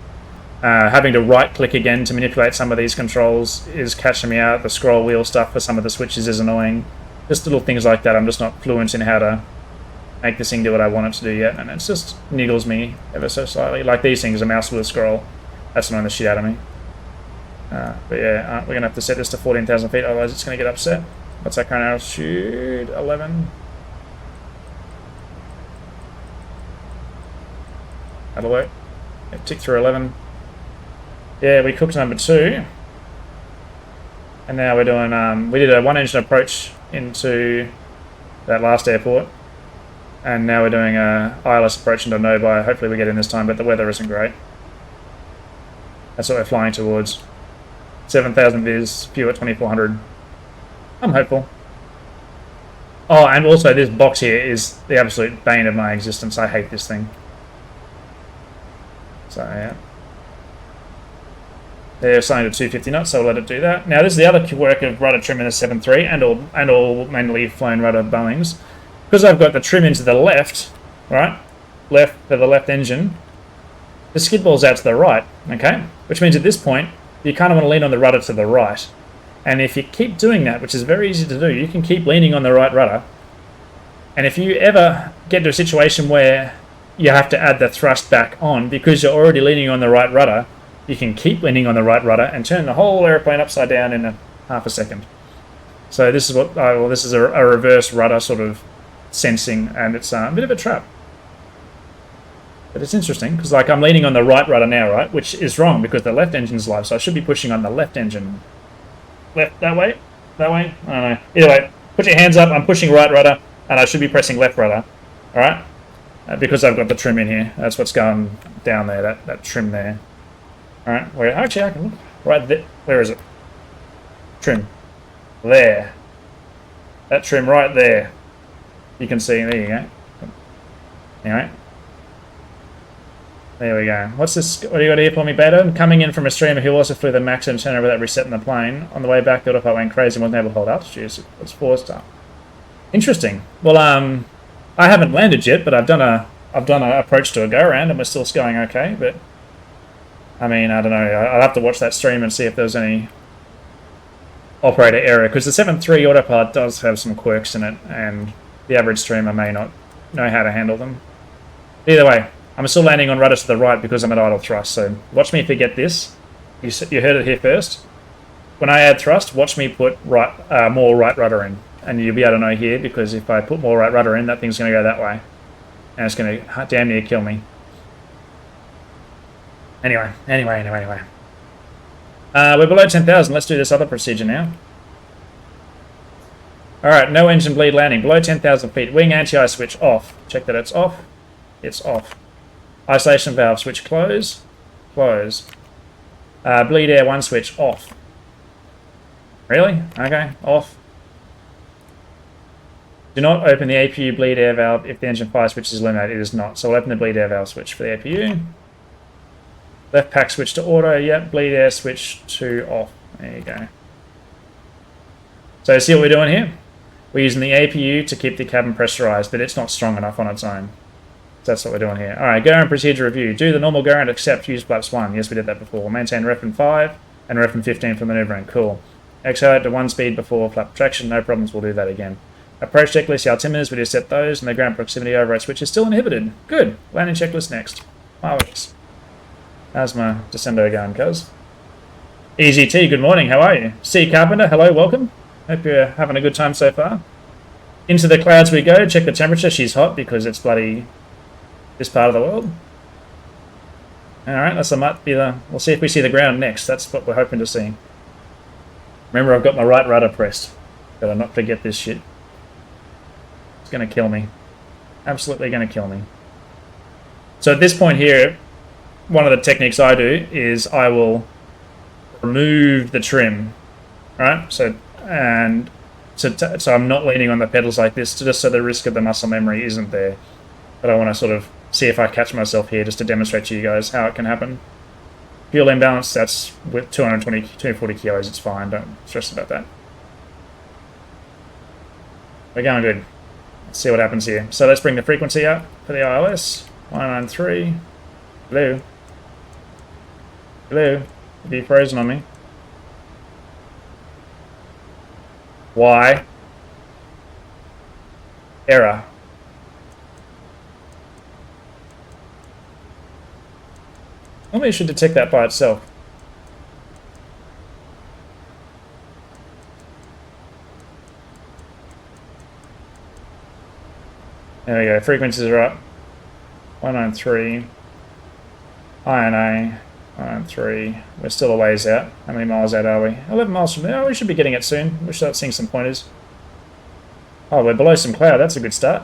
Having to right-click again to manipulate some of these controls is catching me out. The scroll wheel stuff for some of the switches is annoying. Just little things like that. I'm just not fluent in how to make this thing do what I want it to do yet, and it just niggles me ever so slightly. Like these things, a mouse with a scroll. That's annoying the shit out of me. But yeah, we're going to have to set this to 14,000 feet, otherwise it's going to get upset. What's our current altitude? 11. That'll work. Yeah, tick through 11. Yeah, we cooked number 2. And now we're doing, we did a 1-engine approach into that last airport. And now we're doing a ILS approach into Nobai. Hopefully we get in this time, but the weather isn't great. That's what we're flying towards. 7,000 viz, fuel at 2,400. I'm hopeful. Oh, and also this box here is the absolute bane of my existence. I hate this thing. So, yeah. They're assigned to 250 knots, so I'll let it do that. Now, this is the other work of rudder trim in the 7.3 and all manually flown rudder Boeings. Because I've got the trim into the left, right? Left for the left engine. The skid ball's out to the right, okay? Which means at this point, you kind of want to lean on the rudder to the right. And if you keep doing that, which is very easy to do, you can keep leaning on the right rudder. And if you ever get to a situation where you have to add the thrust back on because you're already leaning on the right rudder, you can keep leaning on the right rudder and turn the whole airplane upside down in half a second. So this is what this is a reverse rudder sort of sensing, and it's a bit of a trap. But it's interesting because, like, I'm leaning on the right rudder now, right? Which is wrong because the left engine's live, so I should be pushing on the left engine. Left, that way? That way? I don't know. Either way, put your hands up. I'm pushing right rudder, and I should be pressing left rudder. All right? Because I've got the trim in here. That's what's going down there, that trim there. All right? Where, actually, I can look. Right there. Where is it? Trim. There. That trim right there. You can see. There you go. Anyway. There we go. What's this? What do you got here for me, Beta? Coming in from a streamer who also flew the max and turned over without resetting the plane. On the way back, the autopilot went crazy and wasn't able to hold altitude. It's 4-star. Interesting. Well, I haven't landed yet, but I've done a approach to a go around, and we're still going okay. But I mean, I don't know. I'll have to watch that stream and see if there's any operator error, because the 7.3 autopilot does have some quirks in it, and the average streamer may not know how to handle them. Either way. I'm still landing on rudder to the right because I'm at idle thrust, so watch me forget this. You heard it here first. When I add thrust, watch me put more right rudder in. And you'll be able to know here, because if I put more right rudder in, that thing's going to go that way. And it's going to damn near kill me. Anyway. We're below 10,000. Let's do this other procedure now. Alright, no engine bleed landing. Below 10,000 feet. Wing anti-ice switch off. Check that it's off. It's off. Isolation valve switch close. Close. Bleed air 1 switch off. Really? Okay, off. Do not open the APU bleed air valve if the engine fire switch is eliminated. It is not. So we'll open the bleed air valve switch for the APU. Left pack switch to auto. Yep. Bleed air switch to off. There you go. So see what we're doing here? We're using the APU to keep the cabin pressurized, but it's not strong enough on its own. That's what we're doing here. Alright, go and procedure review. Do the normal go and except use flaps 1. Yes, we did that before. Maintain ref in 5 and ref in 15 for maneuvering. Cool. Exhale to 1 speed before flap traction. No problems, we'll do that again. Approach checklist, the altimeters, we just set those, and the ground proximity override switch is still inhibited. Good. Landing checklist next. Marvelous. How's my descendo going, cuz? Easy T, good morning, how are you? C Carpenter, hello, welcome. Hope you're having a good time so far. Into the clouds we go, check the temperature. She's hot because it's bloody this part of the world. Alright, we'll see if we see the ground next. That's what we're hoping to see. Remember, I've got my right rudder pressed. Better not forget this shit. It's going to kill me. Absolutely going to kill me. So at this point here, one of the techniques I do is I will remove the trim. Alright, so I'm not leaning on the pedals like this, just so the risk of the muscle memory isn't there. But I want to sort of see if I catch myself here just to demonstrate to you guys how it can happen. Fuel imbalance, that's with 240 kilos, it's fine, don't stress about that. We're going good. Let's see what happens here. So let's bring the frequency up for the ILS. 193. Hello. Hello. Have you frozen on me? Why? Error. Normally it should detect that by itself. There we go, frequencies are up. 193. INA. 193. We're still a ways out. How many miles out are we? 11 miles from there. Oh, we should be getting it soon. We'll start seeing some pointers. Oh, we're below some cloud. That's a good start.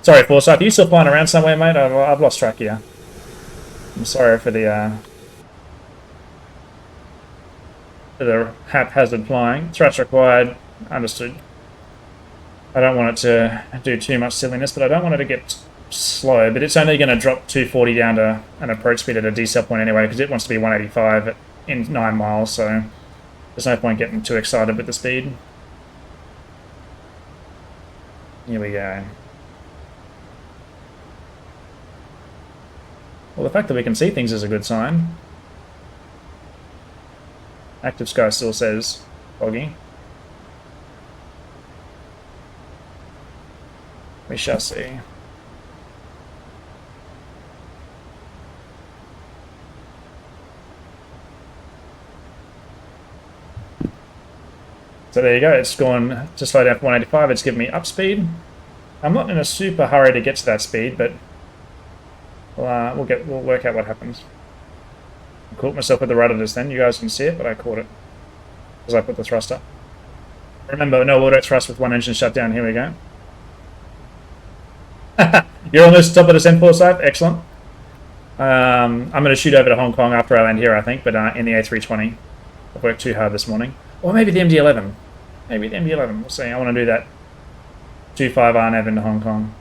Sorry, Forsyth. Are you still flying around somewhere, mate? I've lost track here. I'm sorry for the haphazard flying. Thrust required. Understood. I don't want it to do too much silliness, but I don't want it to get slow. But it's only going to drop 240 down to an approach speed at a decel point anyway, because it wants to be 185 in 9 miles, so there's no point getting too excited with the speed. Here we go. Well, the fact that we can see things is a good sign. Active sky still says foggy. We shall see. So there you go, it's gone to slow down for 185, it's given me up speed. I'm not in a super hurry to get to that speed, but we'll work out what happens. I caught myself with the rudder just then, you guys can see it, but I caught it. Because I put the thruster. Remember, no auto thrust with one engine shut down, here we go. You're almost top of the descent, Forsyth, excellent. I'm going to shoot over to Hong Kong after I land here, I think, but in the A320. I've worked too hard this morning. Or maybe the MD-11. Maybe the MD-11, we'll see. I want to do that 2.5 RNAV into Hong Kong.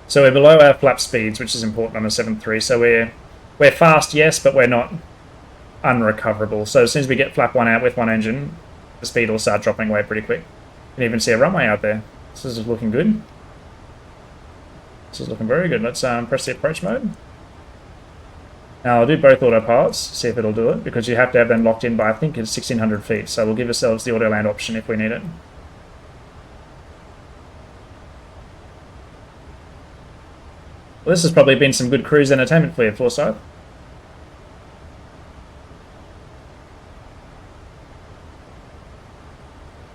So we're below our flap speeds, which is important on a 7.3. So we're fast, yes, but we're not unrecoverable. So as soon as we get flap 1 out with one engine, the speed will start dropping away pretty quick. You can even see a runway out there. This is looking good. This is looking very good. Let's press the approach mode. Now I'll do both autopilots, see if it'll do it, because you have to have them locked in by, I think it's 1600 feet, so we'll give ourselves the auto land option if we need it. Well, this has probably been some good cruise entertainment for you, Forsyth.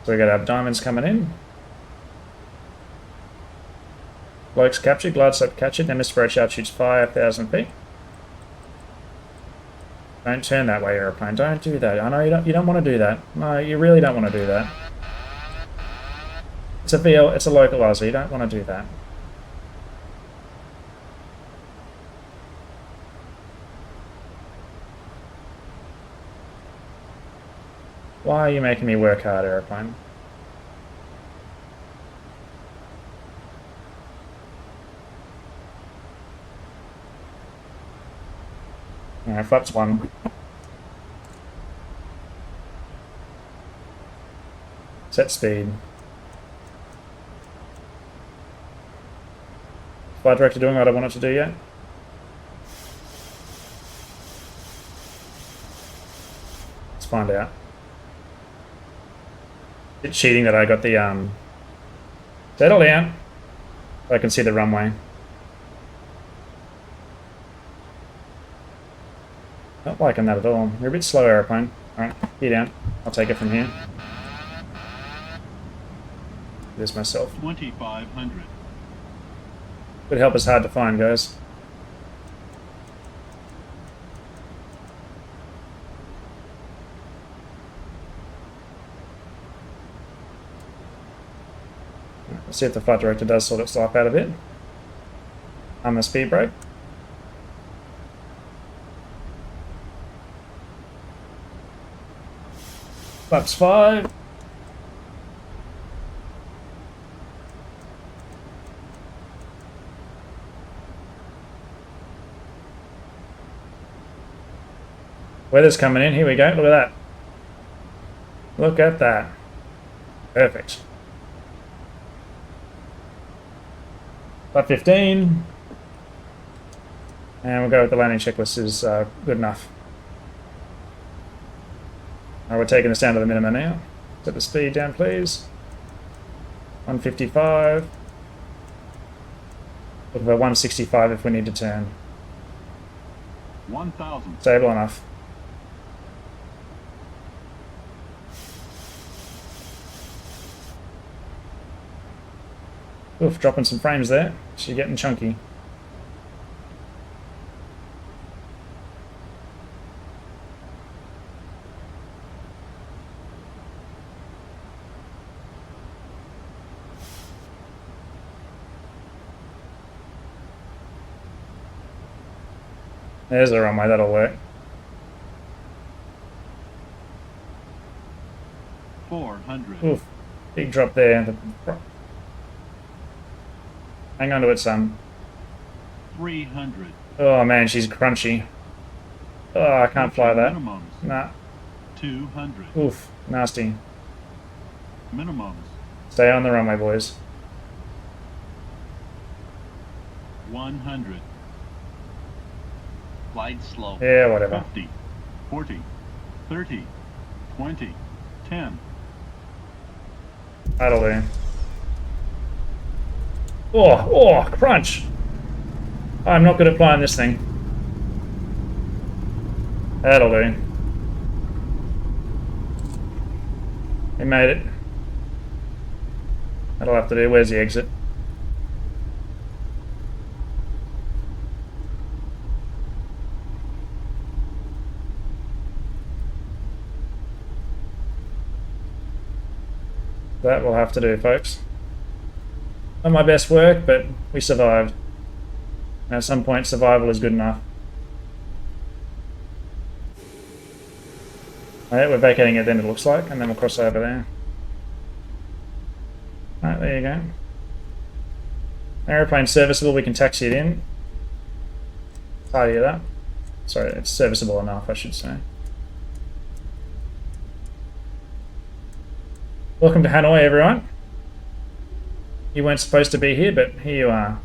So we got our diamonds coming in. Blokes captured, glide slope captured, Nemesis approach altitude's 5,000 feet. Don't turn that way, aeroplane. Don't do that. I know you don't want to do that. No, you really don't want to do that. It's a VL, it's a localizer. You don't want to do that. Why are you making me work hard, aeroplane? Alright, flaps 1. Set speed. Flight director doing what I want it to do yet? Let's find out. It's cheating that I got the settle down. I can see the runway. Not liking that at all. You're a bit slow, aeroplane. Alright, gear down. I'll take it from here. There's myself. 2500. Good help is hard to find, guys. Let's see if the flight director does sort its life out a bit. I'm a speed brake. Flaps 5. Weather's coming in. Here we go. Look at that. Look at that. Perfect. Flap 15. And we'll go with the landing checklist is good enough. We're taking this down to the minimum now. Set the speed down, please. 155. Look for 165 if we need to turn. 1000. Stable enough. Oof, dropping some frames there. She's getting chunky. There's the runway, that'll work. 400. Oof, big drop there. Hang on to it, son. 300. Oh man, she's crunchy. Oh, I can't fly that. Minimums. Nah. 200. Oof, nasty. Minimums. Stay on the runway, boys. 100. Glide slow. Yeah, whatever. 50. 40. 30. 20. 10. That'll do. Oh, crunch. I'm not good at flying this thing. That'll do. We made it. That'll have to do. Where's the exit? That will have to do, folks. Not my best work, but we survived. And at some point, survival is good enough. Alright, we're vacating it then, it looks like, and then we'll cross over there. Alright, there you go. Aeroplane serviceable, we can taxi it in. Tidy it up. Sorry, it's serviceable enough, I should say. Welcome to Hanoi, everyone. You weren't supposed to be here, but here you are.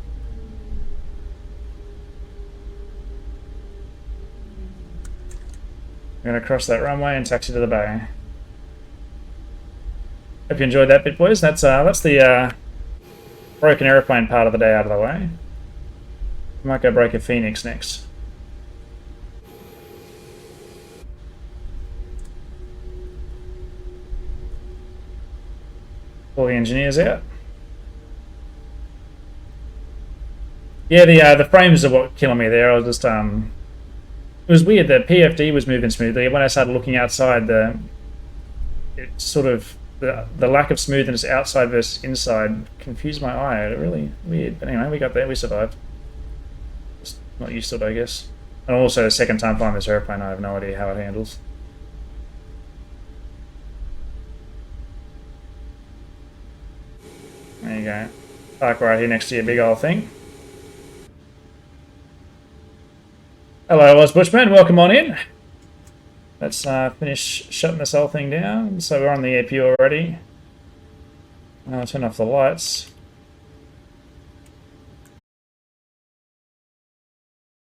We're going to cross that runway and taxi to the bay. Hope you enjoyed that bit, boys. That's the broken aeroplane part of the day out of the way. We might go break a Phoenix next. All the engineers out. Yeah, the frames are what killing me there. I was just it was weird. The PFD was moving smoothly. When I started looking outside, the lack of smoothness outside versus inside confused my eye. Really weird. But anyway, we got there. We survived. Just not used to it, I guess. And also, the second time flying this airplane, I have no idea how it handles. There you go. Park right here next to your big old thing. Hello, Oz Bushman. Welcome on in. Let's finish shutting this whole thing down. So we're on the AP already. Turn off the lights.